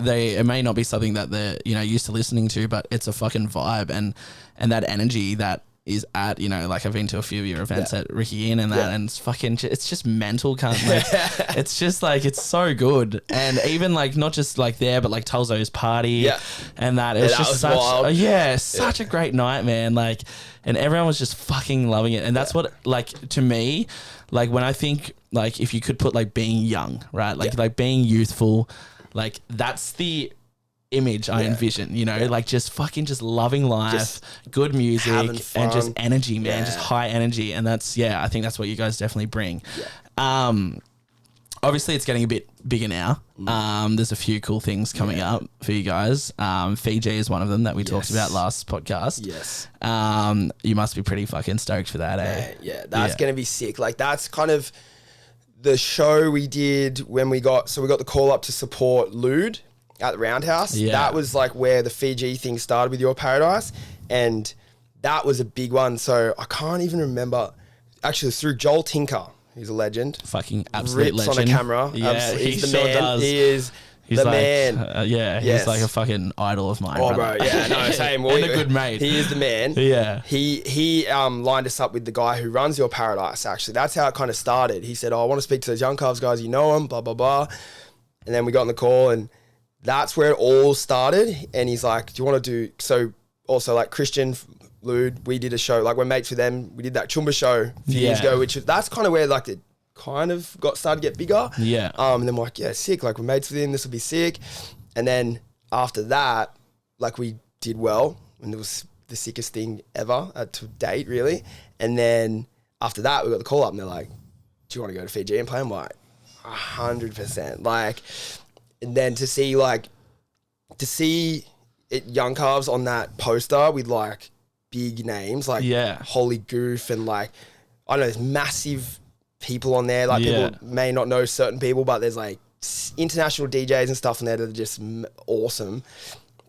It may not be something that they're, you know, used to listening to, but it's a fucking vibe, and that energy that is at, you know, like I've been to a few of your events at Ricky Inn and that, and it's fucking, it's just mental, cunt. Like, it's just like, it's so good. And even like, not just like there, but like Tulzo's party and that, it's just such a great night, man. Like, and everyone was just fucking loving it. And that's what, like, to me, like when I think like, if you could put like being young, right? Like being youthful, like that's the image I envision, you know, like just fucking just loving life, just good music and just energy, man, just high energy. And that's, I think that's what you guys definitely bring. Obviously it's getting a bit bigger now. There's a few cool things coming up for you guys. Fiji is one of them that we talked about last podcast. You must be pretty fucking stoked for that, eh? Yeah, that's going to be sick. Like that's kind of the show we did when we got the call up to support Lude at the Roundhouse. That was like where the Fiji thing started with Your Paradise, and that was a big one. So I can't even remember. Actually, it's through Joel Tinker. He's a legend. Fucking absolute rips legend. on a camera. Yeah, he's the sure man. does. He is the like, man. He's like a fucking idol of mine. Oh, bro. Yeah, no, same. And a good mate. He is the man. Yeah. He lined us up with the guy who runs Your Paradise, actually. That's how it kind of started. He said, I want to speak to those Youngcalves guys. You know them, blah, blah, blah. And then we got on the call, and that's where it all started. And he's like, do you want to do... So also like Christian, Lude, we did a show, like we're mates with them. We did that Chumba show a few years ago, that's kind of where like it kind of started to get bigger. Yeah. And then we're like, sick. Like we're mates with him. This will be sick. And then after that, like we did well, and it was the sickest thing ever to date, really. And then after that, we got the call up, and they're like, do you want to go to Fiji and play? I'm like, 100%. Like... And then to see it Youngcalves on that poster with like big names like Holy Goof and like, I don't know, there's massive people on there. Like people may not know certain people, but there's like international DJs and stuff on there that are just awesome.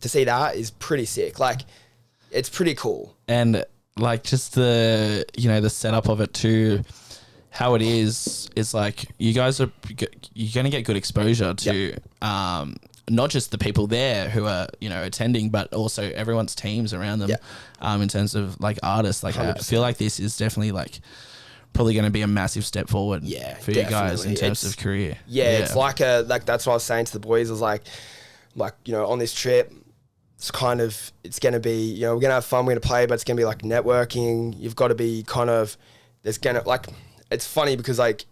To see that is pretty sick. Like it's pretty cool. And like just the, you know, the setup of it too. How it is like you guys you're going to get good exposure to not just the people there who are, you know, attending, but also everyone's teams around them in terms of like artists. Like 100%. I feel like this is definitely like probably going to be a massive step forward for you guys in terms of career. It's like that's what I was saying to the boys, is like, you know, on this trip, it's kind of, it's going to be, you know, we're going to have fun, we're going to play, but it's going to be like networking. You've got to be kind of, there's going to like, it's funny because like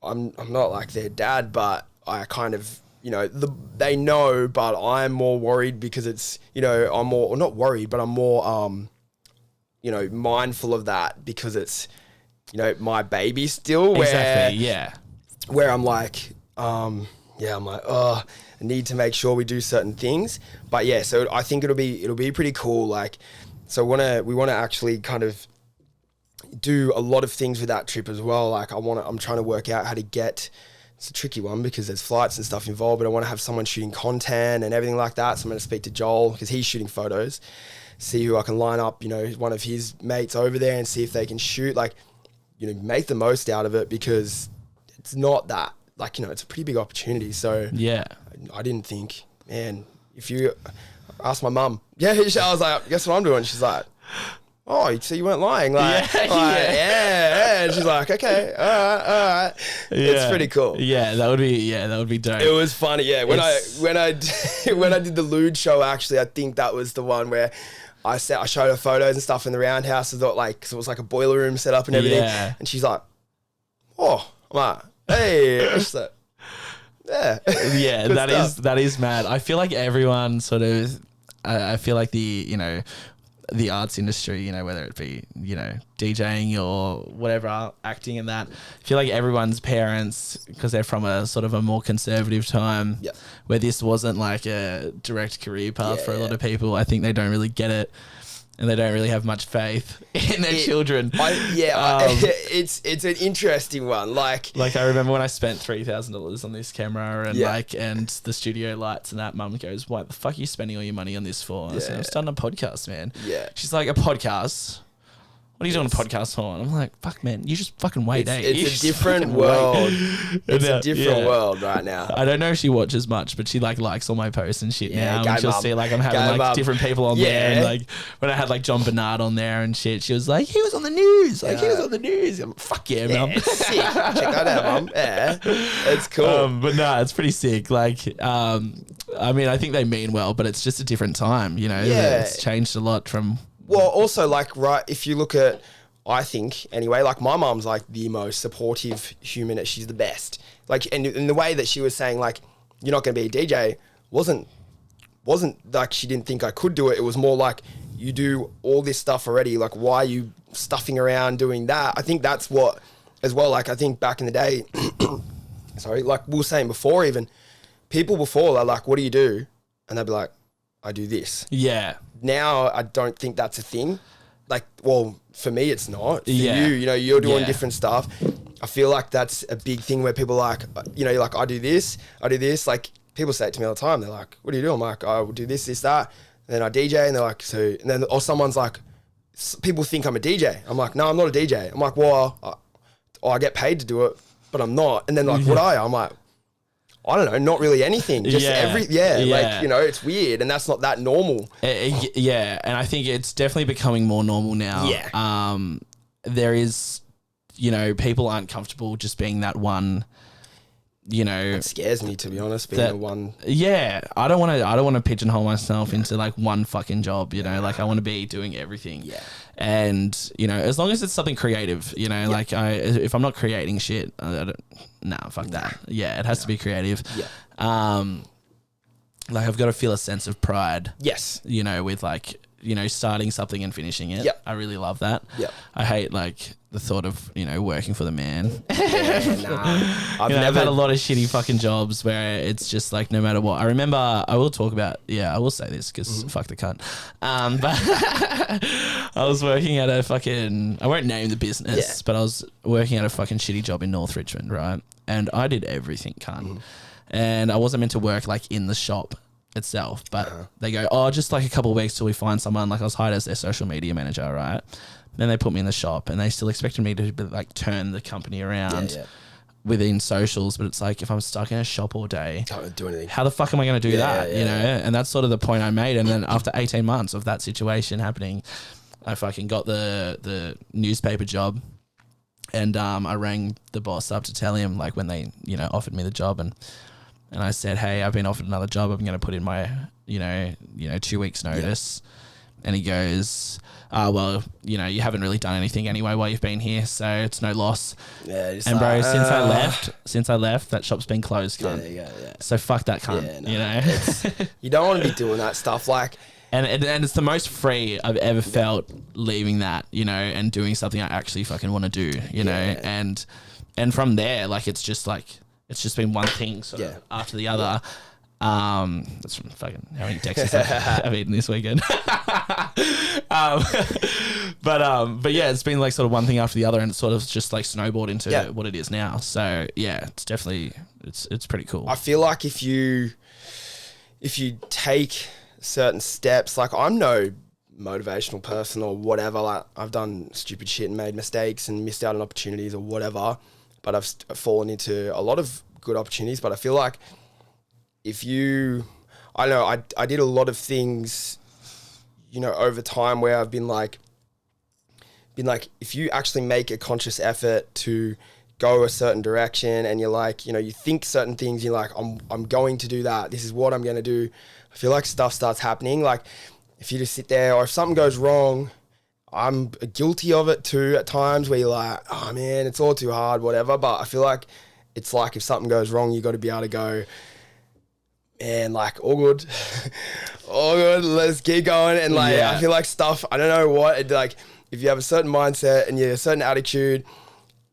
I'm not like their dad, but I kind of, you know, they know, but I'm more worried because it's, you know, I'm more, or not worried, but I'm more, you know, mindful of that because it's, you know, my baby still. Where I'm like, I'm like, I need to make sure we do certain things. But yeah, so I think it'll be pretty cool. Like, so we want to actually kind of do a lot of things with that trip as well. Like I'm trying to work out how to get, it's a tricky one because there's flights and stuff involved, but I want to have someone shooting content and everything like that. So I'm going to speak to Joel because he's shooting photos, see who I can line up, you know, one of his mates over there and see if they can shoot, like, you know, make the most out of it because it's not that, like, you know, it's a pretty big opportunity. So yeah, I didn't think, man, if you ask my mum, I was like, guess what I'm doing? She's like, oh, so you weren't lying. Like, yeah. And she's like, okay, all right. Yeah. It's pretty cool. Yeah, that would be dope. It was funny. Yeah. When I did the lewd show, actually, I think that was the one where I showed her photos and stuff in the roundhouse. I thought, like, cause it was like a boiler room set up and everything. Yeah. And she's like, oh, I'm like, hey. And she's like, yeah. Yeah, that is mad. I feel like everyone sort of, I feel like the arts industry, you know, whether it be, you know, DJing or whatever, acting and that, I feel like everyone's parents, because they're from a sort of a more conservative time where this wasn't like a direct career path for a lot of people. I think they don't really get it and they don't really have much faith in their children. It's an interesting one. Like I remember when I spent $3,000 on this camera and and the studio lights and that, mum goes, "Why the fuck are you spending all your money on this for?" I said, "I'm starting a podcast, man." Yeah. She's like, "A podcast? What are you doing a podcast for?" And I'm like, fuck, man, you just fucking wait, It's a different world. It's a different world right now. I don't know if she watches much, but she like likes all my posts and shit now. And she'll see like I'm having like different people on there. And like when I had like John Bernard on there and shit, she was like, he was on the news. Like he was on the news. I'm like, fuck yeah, mum. Sick. Check that out, mum. Yeah. It's cool. But no, it's pretty sick. Like, I mean, I think they mean well, but it's just a different time, you know? Yeah. It's changed a lot from... Well, also, like, right, if you look at, I think, anyway, like, my mum's, like, the most supportive human. She's the best. Like, and in the way that she was saying, like, you're not going to be a DJ, wasn't like she didn't think I could do it. It was more like, you do all this stuff already. Like, why are you stuffing around doing that? I think that's what, as well, like, I think back in the day, sorry, like we were saying before even, people before are like, what do you do? And they'd be like, I do this. Yeah. Now, I don't think that's a thing. Like, well, for me, it's not. For you know, you're doing different stuff. I feel like that's a big thing where people are like, you know, you're like, I do this. Like, people say it to me all the time. They're like, what do you do? I'm like, I will do this, that. And then I DJ, and they're like, so, and then, or someone's like, people think I'm a DJ. I'm like, no, I'm not a DJ. I'm like, well, I get paid to do it, but I'm not. And then like, what are you? I'm like, I don't know, not really anything. Just like, you know, it's weird and that's not that normal. Yeah, and I think it's definitely becoming more normal now. Yeah. There is, you know, people aren't comfortable just being that one, you know. It scares me, to be honest, being the one. Yeah, I don't want to pigeonhole myself into like one fucking job, you know, like I want to be doing everything. Yeah. And, you know, as long as it's something creative, you know, like if I'm not creating shit, fuck that. Yeah, it has to be creative. Yeah. Like I've got to feel a sense of pride. Yes. You know, with like, you know, starting something and finishing it. Yep. I really love that. Yep. I hate like the thought of, you know, working for the man. I've had a lot of shitty fucking jobs where it's just like no matter what. I remember, I will say this because fuck the cunt. But I was working at a fucking, I won't name the business, but I was working at a fucking shitty job in North Richmond, right? And I did everything, cunt. And I wasn't meant to work like in the shop itself, but they go, oh, just like a couple of weeks till we find someone. Like I was hired as their social media manager, right? Then they put me in the shop and they still expected me to like turn the company around within socials. But it's like, if I'm stuck in a shop all day, can't do anything. How the fuck am I going to do that? You know? And that's sort of the point I made. And then after 18 months of that situation happening, I fucking got the newspaper job. And I rang the boss up to tell him like when they, you know, offered me the job and I said, hey, I've been offered another job. I'm going to put in my, you know, 2 weeks notice. And he goes, well, you know, you haven't really done anything anyway while you've been here, so it's no loss. Yeah, and bro, since I left, that shop's been closed, cunt. Yeah. So fuck that cunt, you know? You don't want to be doing that stuff, like... And it's the most free I've ever felt leaving that, you know, and doing something I actually fucking want to do, you know? And from there, like, it's just been one thing sort of after the other. That's from fucking how many Texas I've eaten this weekend. But yeah, it's been like sort of one thing after the other, and it's sort of just like snowballed into what it is now. So yeah, it's definitely it's pretty cool. I feel like if you take certain steps, like I'm no motivational person or whatever, like I've done stupid shit and made mistakes and missed out on opportunities or whatever, but I've fallen into a lot of good opportunities. But I feel like if you, I don't know, I did a lot of things, you know, over time where I've been like, if you actually make a conscious effort to go a certain direction and you're like, you know, you think certain things, you're like, I'm going to do that. This is what I'm going to do. I feel like stuff starts happening. Like if you just sit there, or if something goes wrong, I'm guilty of it too at times where you're like, oh man, it's all too hard, whatever. But I feel like it's like if something goes wrong, you got to be able to go, man, like all good, all good, let's keep going. And like, I feel like stuff, I don't know what, it, like if you have a certain mindset and you have a certain attitude,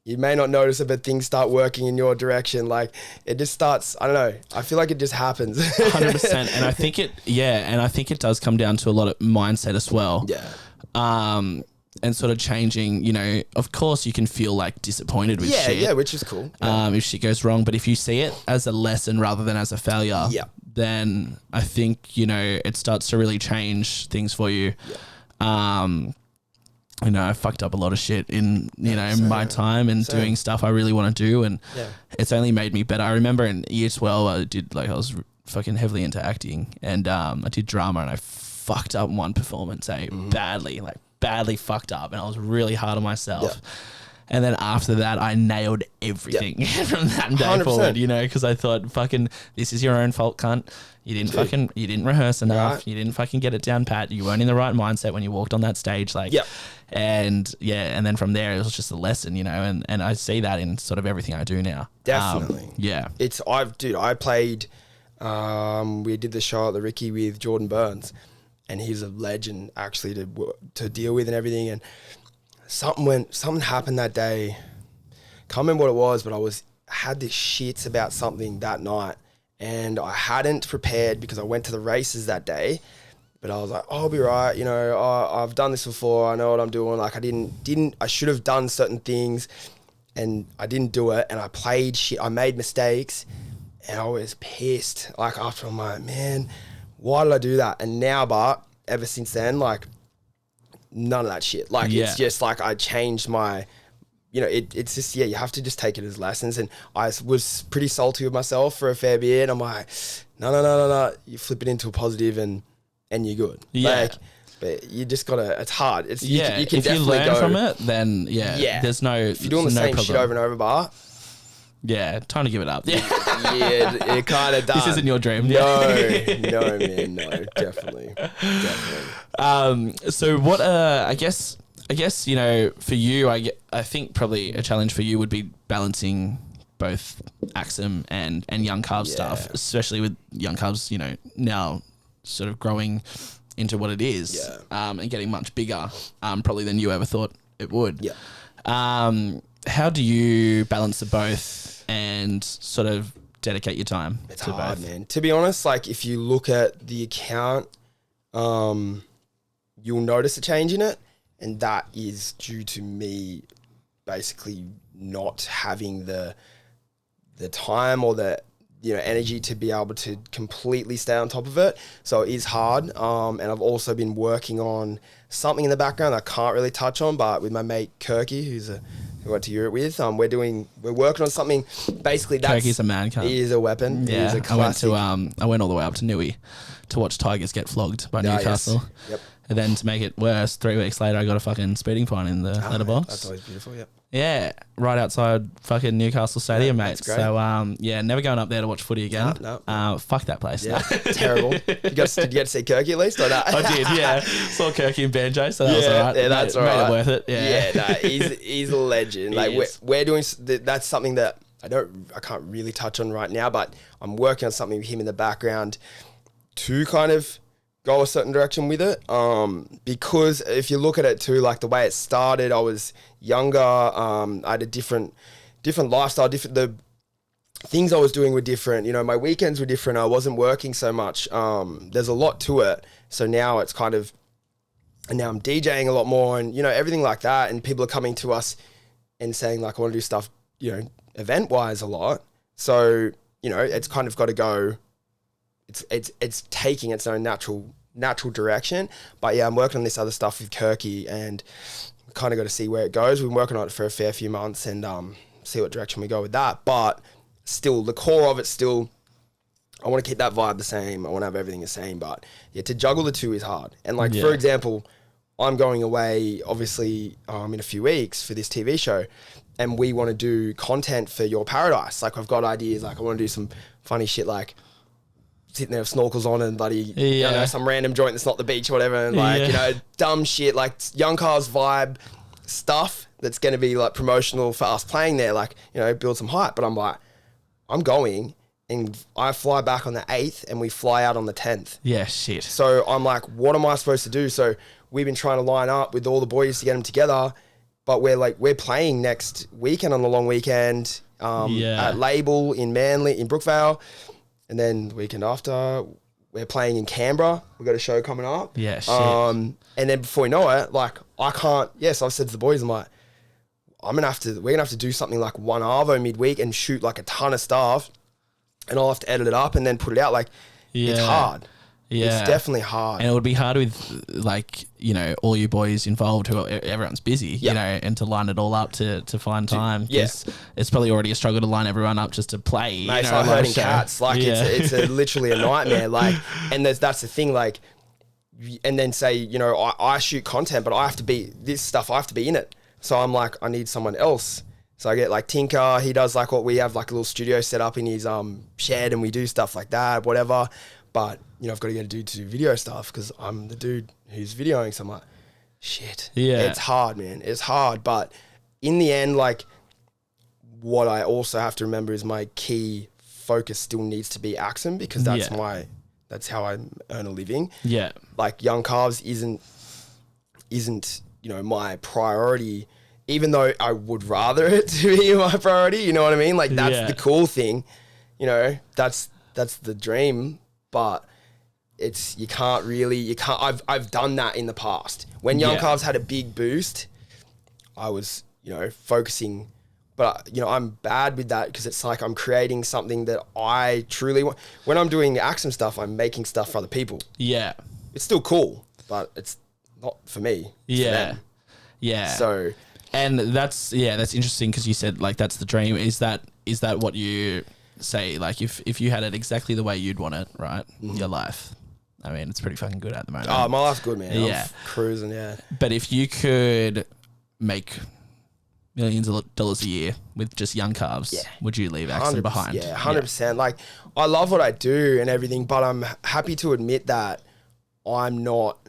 you may not notice it, but things start working in your direction. Like it just starts, I don't know. I feel like it just happens. 100%. And I think it does come down to a lot of mindset as well. Yeah. And sort of changing, you know, of course you can feel like disappointed with shit. Yeah, which is cool. If shit goes wrong, but if you see it as a lesson rather than as a failure, then I think, you know, it starts to really change things for you. Yeah. You know, I fucked up a lot of shit in, you know, my time and doing stuff I really want to do. And it's only made me better. I remember in year 12, I was fucking heavily into acting and I did drama and I fucked up one performance, badly fucked up. And I was really hard on myself. Yeah. And then after that, I nailed everything from that day 100%. forward, you know, because I thought, fucking, this is your own fault, cunt. You didn't rehearse enough. Right. You didn't fucking get it down pat. You weren't in the right mindset when you walked on that stage. Like, and then from there, it was just a lesson, you know, and I see that in sort of everything I do now. Definitely. I played, we did the show at the Ricky with Jordan Burns, and he's a legend actually to deal with and everything. And something happened that day. Can't remember what it was, but I had this shits about something that night. And I hadn't prepared because I went to the races that day, but I was like, oh, I'll be right. You know, I've done this before. I know what I'm doing. Like I should have done certain things and I didn't do it. And I played shit. I made mistakes and I was pissed. Like after I'm like, man, why did I do that? And now, but ever since then, like none of that shit. Like it's just like I changed my, you know, it's just, you have to just take it as lessons. And I was pretty salty with myself for a fair bit. I'm like, no. You flip it into a positive and you're good. Yeah. Like, but you just gotta, it's hard. You can if definitely you learn from it, then there's no, if you're doing the same shit over and over, bar. Yeah, time to give it up. Yeah, it kind of done. This isn't your dream. No, man, no, definitely. So what, I guess, you know, for you, I think probably a challenge for you would be balancing both Axam and Youngcalves stuff, especially with Youngcalves, you know, now sort of growing into what it is and getting much bigger probably than you ever thought it would. Yeah. How do you balance the both and sort of dedicate your time to hard, both? Man. To be honest, like if you look at the account, you'll notice a change in it. And that is due to me basically not having the time or the, you know, energy to be able to completely stay on top of it. So it is hard. And I've also been working on something in the background I can't really touch on, but with my mate Kirky, who I went to Europe with, we're working on something. Basically, Kirky's a man cunt. He is a weapon. Yeah, he is a classic. I went all the way up to Newey to watch Tigers get flogged by Newcastle. Yes. Yep. And then to make it worse, 3 weeks later, I got a fucking speeding fine in the letterbox. That's always beautiful, yep. Yeah, right outside fucking Newcastle Stadium, mate. That's great. So, never going up there to watch footy again. No. Fuck that place. Yeah, terrible. Did you get to see Kirky at least or not? I did, yeah. Saw Kirky and Banjo, so that was all right. Yeah, that's all right. Made it worth it, Yeah, he's a legend. We're doing, that's something that I can't really touch on right now, but I'm working on something with him in the background to kind of go a certain direction with it, because if you look at it too, like the way it started, I was younger, I had a different lifestyle, things I was doing were different. You know, my weekends were different. I wasn't working so much. There's a lot to it. So now it's kind of, and now I'm DJing a lot more and, you know, everything like that. And people are coming to us and saying like, I want to do stuff, you know, event wise a lot. So, you know, it's kind of got to go, it's taking its own natural direction. But yeah, I'm working on this other stuff with Kirky and we kind of got to see where it goes. We've been working on it for a fair few months and see what direction we go with that. But still, the core of it still, I want to keep that vibe the same. I want to have everything the same. But yeah, to juggle the two is hard. And like, for example, I'm going away, obviously, in a few weeks for this TV show. And we want to do content for Your Paradise. Like, I've got ideas. Like, I want to do some funny shit, like sitting there with snorkels on and bloody, you know, some random joint that's not the beach or whatever. And like, you know, dumb shit, like Youngcalves vibe stuff that's going to be like promotional for us playing there. Like, you know, build some hype. But I'm like, I'm going and I fly back on the 8th and we fly out on the 10th. Yeah, shit. So I'm like, what am I supposed to do? So we've been trying to line up with all the boys to get them together, but we're playing next weekend on the long weekend at Label in Manly, in Brookvale. And then the weekend after, we're playing in Canberra. We've got a show coming up. Yeah, shit. And then before we know it, like, I can't, so I've said to the boys, I'm like, we're going to have to do something like one Arvo midweek and shoot like a ton of stuff. And I'll have to edit it up and then put it out. Like, it's hard. Yeah. It's definitely hard. And it would be hard with, like, you know, all you boys involved who everyone's busy, you know, and to line it all up to find time. Yeah. It's probably already a struggle to line everyone up just to play. Mate, it's like herding cats. Like, it's literally a nightmare. Like, and that's the thing, like, and then say, you know, I shoot content, but I have to be in it. So I'm like, I need someone else. So I get like Tinker, he does like what we have, like a little studio set up in his shed and we do stuff like that, whatever. But, you know, I've got to get a dude to do video stuff because I'm the dude who's videoing. So I'm like, shit. Yeah. It's hard, man. It's hard. But in the end, like, what I also have to remember is my key focus still needs to be Axam because that's how I earn a living. Yeah. Like, Youngcalves isn't, you know, my priority, even though I would rather it to be my priority, you know what I mean? Like, that's the cool thing, you know, that's the dream, but I've done that in the past. When Youngcalves had a big boost, I was, you know, focusing, but, you know, I'm bad with that because it's like I'm creating something that I truly want. When I'm doing Axam stuff, I'm making stuff for other people. Yeah. It's still cool, but it's not for me. It's for them. Yeah. So... And that's interesting because you said like that's the dream. Is that what you say? Like if you had it exactly the way you'd want it, right? Mm-hmm. Your life. I mean, it's pretty fucking good at the moment. Oh, my life's good, man. Yeah. I'm cruising, yeah. But if you could make millions of dollars a year with just Youngcalves, would you leave Axam behind? Yeah, 100%. Like, I love what I do and everything, but I'm happy to admit that I'm not...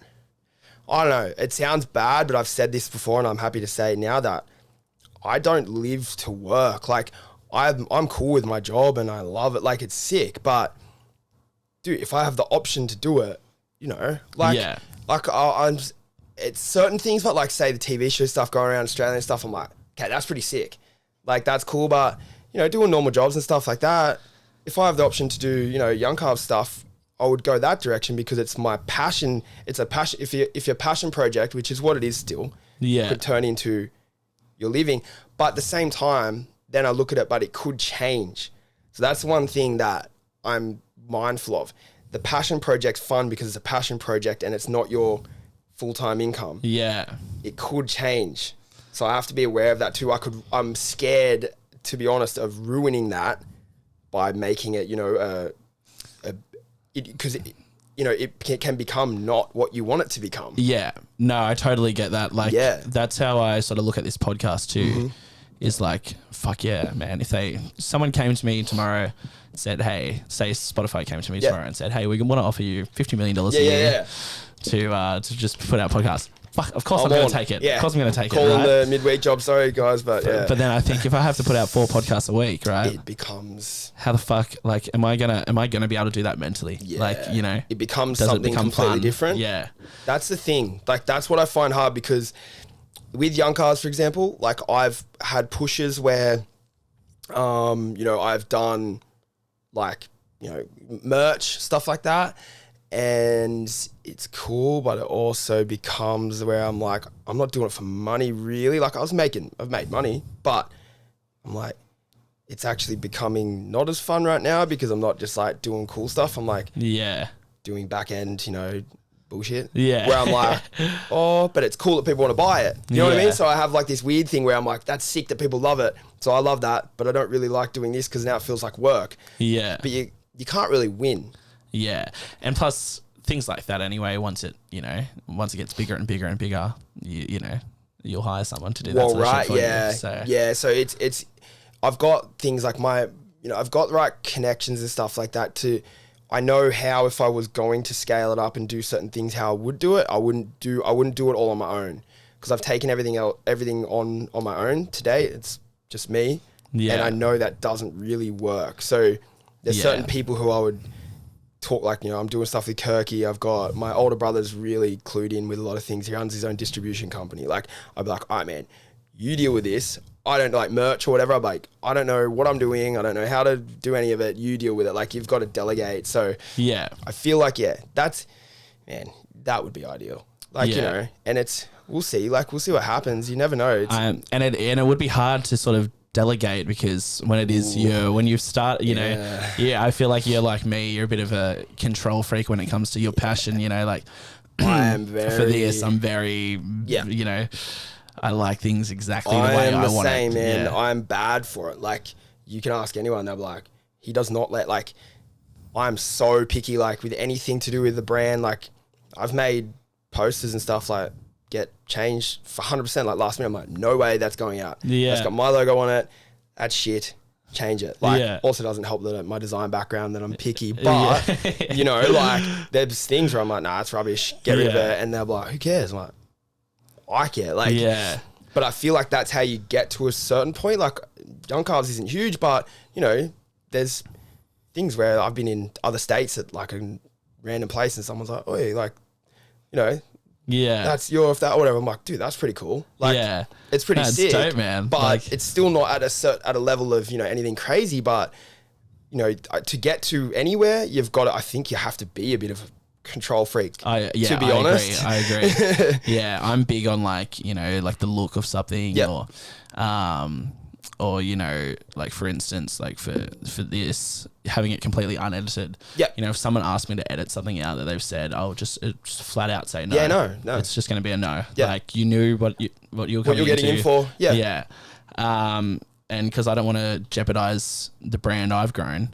I don't know, it sounds bad, but I've said this before and I'm happy to say now that I don't live to work. Like, I'm cool with my job and I love it. Like, it's sick, but dude, if I have the option to do it, you know, like, it's certain things, but like, say the TV show stuff going around Australia and stuff, I'm like, okay, that's pretty sick. Like, that's cool, but, you know, doing normal jobs and stuff like that, if I have the option to do, you know, Youngcalves stuff, I would go that direction because it's my passion. It's a passion. If your passion project, which is what it is still, could turn into your living. But at the same time, then I look at it, but it could change. So that's one thing that I'm mindful of. The passion project's fun because it's a passion project and it's not your full-time income. Yeah. It could change. So I have to be aware of that too. I'm scared, to be honest, of ruining that by making it, you know, because it can become not what you want it to become. Yeah, no, I totally get that. Like, that's how I sort of look at this podcast too. Mm-hmm. Is like, fuck yeah, man. If someone came to me tomorrow and said, hey, say Spotify came to me tomorrow and said, hey, we want to offer you $50 million a year to just put out podcasts. Fuck, of course I'm going to take it. Yeah. Of course I'm going to take it. Calling the midweek job, sorry guys, but But then I think if I have to put out 4 podcasts a week, right? It becomes... How the fuck, like, am I gonna be able to do that mentally? Yeah. Like, you know... It becomes something completely different. Yeah. That's the thing. Like, that's what I find hard because with Youngcalves, for example, like, I've had pushes where You know, I've done like, you know, merch, stuff like that. And it's cool, but it also becomes where I'm like, I'm not doing it for money really. Like I've made money, but I'm like, it's actually becoming not as fun right now because I'm not just like doing cool stuff. I'm like, doing back end, you know, bullshit. Yeah. Where I'm like, oh, but it's cool that people want to buy it. You know what I mean? So I have like this weird thing where I'm like, that's sick that people love it. So I love that, but I don't really like doing this because now it feels like work. Yeah. But you can't really win. Yeah. And plus things like that anyway, once it gets bigger and bigger and bigger, you know, you'll hire someone to do that sort of shit for you. So. Yeah. So it's, I've got things like I've got the right connections and stuff like that I know how, if I was going to scale it up and do certain things, how I would do it. I wouldn't do it all on my own because I've taken everything on my own today. It's just me. Yeah. And I know that doesn't really work. So there's certain people who I would talk, like, you know, I'm doing stuff with Kirky. I've got my older brother's really clued in with a lot of things. He runs his own distribution company. Like, I'd be like, all right, man, you deal with this. I don't like merch or whatever. I'm like, I don't know what I'm doing. I don't know how to do any of it. You deal with it. Like, you've got to delegate. So yeah, I feel like, that would be ideal. Like, you know, and we'll see what happens. You never know. And it would be hard to sort of delegate because when it is when you start, you know, I feel like you're like me. You're a bit of a control freak when it comes to your passion, you know, like I am very, for this, I'm very, you know, I like things exactly the way I want it. I'm the same, man. I'm bad for it. Like, you can ask anyone, they'll be like, he does not let, like, I'm so picky, like, with anything to do with the brand. Like, I've made posters and stuff, like, get changed for 100%, like, last minute. I'm like, no way that's going out. Yeah. It's got my logo on it. That's shit. Change it. Like, also doesn't help that my design background that I'm picky, but, you know, like, there's things where I'm like, nah, it's rubbish. Get rid of it. And they'll be like, who cares? I'm like, I care. Like, but I feel like that's how you get to a certain point. Like, Youngcalves isn't huge, but, you know, there's things where I've been in other states at like a random place and someone's like, oh, like, you know, that's your, whatever. I'm like, dude, that's pretty cool. Like, it's pretty sick, dope, man. But like, it's still not at a level of, you know, anything crazy. But, you know, to get to anywhere, I think you have to be a bit of a control freak, to be honest. I agree. Yeah, I'm big on, like, you know, like the look of something, or you know, like, for instance, like for this, having it completely unedited. You know, if someone asked me to edit something out that they've said, I'll just flat out say no. No. It's just going to be a no. Like, you knew what you're getting in for. And because I don't want to jeopardize the brand I've grown.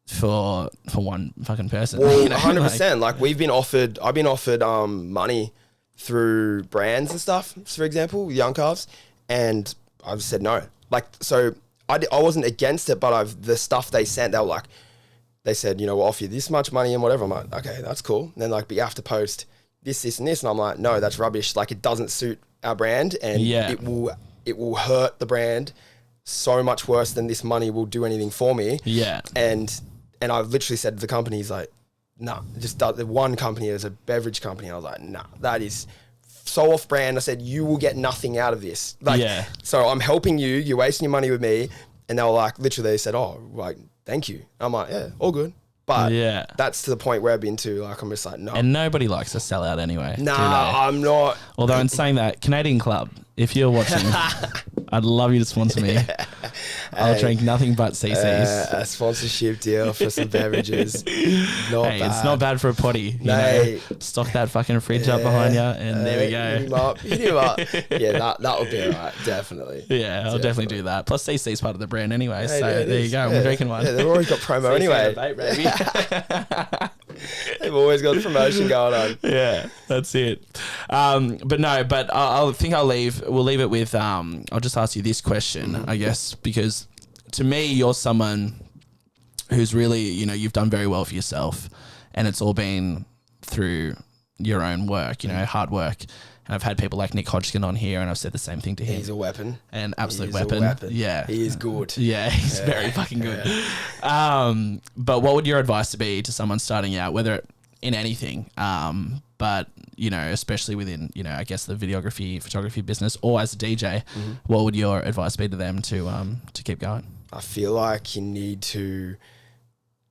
For one fucking person. Well, you know, 100%. Like, I've been offered money through brands and stuff, for example, with Youngcalves, and I've said no. Like, so I wasn't against it, but the stuff they sent, they said, you know, we'll offer you this much money and whatever. I'm like, okay, that's cool. And then, like, but you have to post this, and this. And I'm like, no, that's rubbish. Like, it doesn't suit our brand, and it will hurt the brand so much worse than this money will do anything for me. And I've literally said to the companies, like, nah, just the one company is a beverage company. I was like, nah, that is so off brand. I said, you will get nothing out of this. Like, so I'm helping you. You're wasting your money with me. And they were like, literally, they said, oh, like, thank you. I'm like, yeah, all good. But that's to the point where I've been to, like, I'm just like, no. And nobody likes to sell out anyway. Nah, I'm not. Although in saying that, Canadian Club, if you're watching, I'd love you to sponsor me. I'll drink nothing but CCs. A sponsorship deal for some beverages. Bad. It's not bad for a potty. You know, stock that fucking fridge up behind you, and there we go. Hit him up. Yeah, that would be all right. Definitely. Yeah, I'll definitely do that. Plus, CC's part of the brand anyway, so there you go. We're drinking one. Yeah, they've always got promo anyway. They've always got promotion going on. Yeah, that's it. But I think we'll leave it with, I'll just ask you this question, I guess, because to me, you're someone who's really, you know, you've done very well for yourself, and it's all been through your own work, you know, hard work. And I've had people like Nick Hodgkin on here, and I've said the same thing to him. He's a weapon. An absolute weapon. Yeah. He is good. Yeah, he's very fucking good. But what would your advice be to someone starting out, whether in anything, but, you know, especially within, you know, I guess the photography business, or as a DJ, what would your advice be to them to keep going? I feel like you need to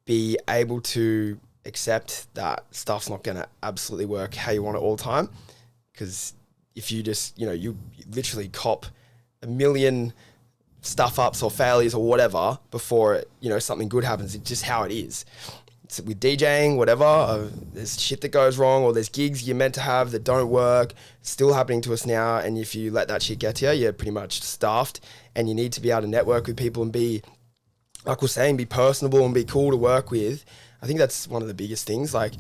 be able to accept that stuff's not going to absolutely work how you want it all the time. Because if you just, you literally cop a million stuff ups or failures or whatever before, something good happens. It's just how it is. It's with DJing, whatever, there's shit that goes wrong, or there's gigs you're meant to have that don't work. It's still happening to us now. And if you let that shit get to you, you're pretty much stuffed, and you need to be able to network with people and be, like we're saying, be personable and be cool to work with. I think that's one of the biggest things. Like,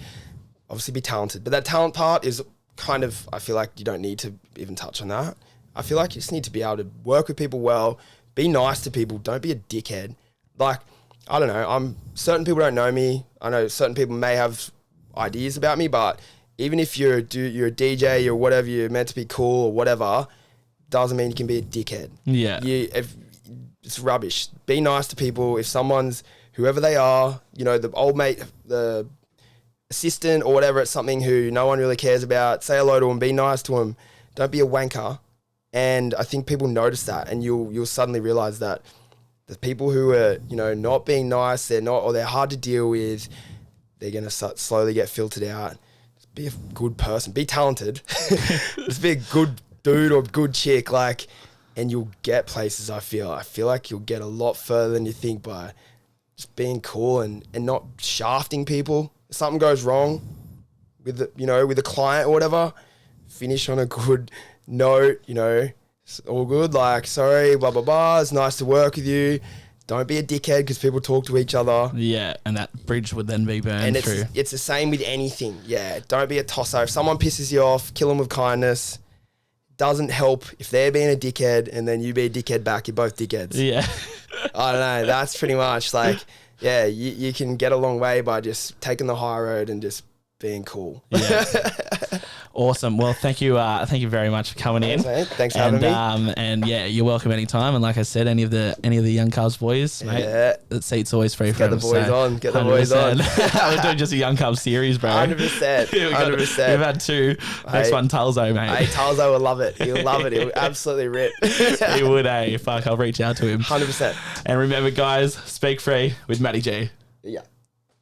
obviously be talented, but that talent part is kind of, I feel like you don't need to even touch on that. I feel like you just need to be able to work with people well, be nice to people, don't be a dickhead. Like, I don't know, certain people don't know me. I know certain people may have ideas about me, but even if you're a DJ, you're whatever, you're meant to be cool or whatever, doesn't mean you can be a dickhead. Yeah. It's rubbish. Be nice to people. If someone's, whoever they are, the old mate, the assistant or whatever, it's something who no one really cares about, say hello to them, be nice to them. Don't be a wanker. And I think people notice that, and you'll suddenly realize that the people who are, not being nice, they're hard to deal with, they're going to slowly get filtered out. Just be a good person. Be talented. Just be a good dude or good chick, and you'll get places, I feel. I feel like you'll get a lot further than you think by just being cool and not shafting people. If something goes wrong with with a client or whatever, finish on a good note, it's all good, sorry, blah, blah, blah, it's nice to work with you. Don't be a dickhead, because people talk to each other. Yeah, and that bridge would then be burned through. It's the same with anything. Yeah, don't be a tosser. If someone pisses you off, kill them with kindness. Doesn't help if they're being a dickhead and then you be a dickhead back. You're both dickheads. Yeah. I don't know. That's pretty much you can get a long way by just taking the high road and just being cool. Yeah. Awesome. Well, thank you very much for coming in. Thanks for having me. And yeah, you're welcome anytime. And like I said, any of the Youngcalves boys, mate, the seat's always free for them. Get the boys on. We're doing just a Youngcalves series, bro. 100%. 100%. We've had two. Next one, Talzo, mate. Hey, Talzo will love it. He'll love it. He'll absolutely rip. He would, Fuck, I'll reach out to him. 100%. And remember, guys, speak free with Matty G. Yeah.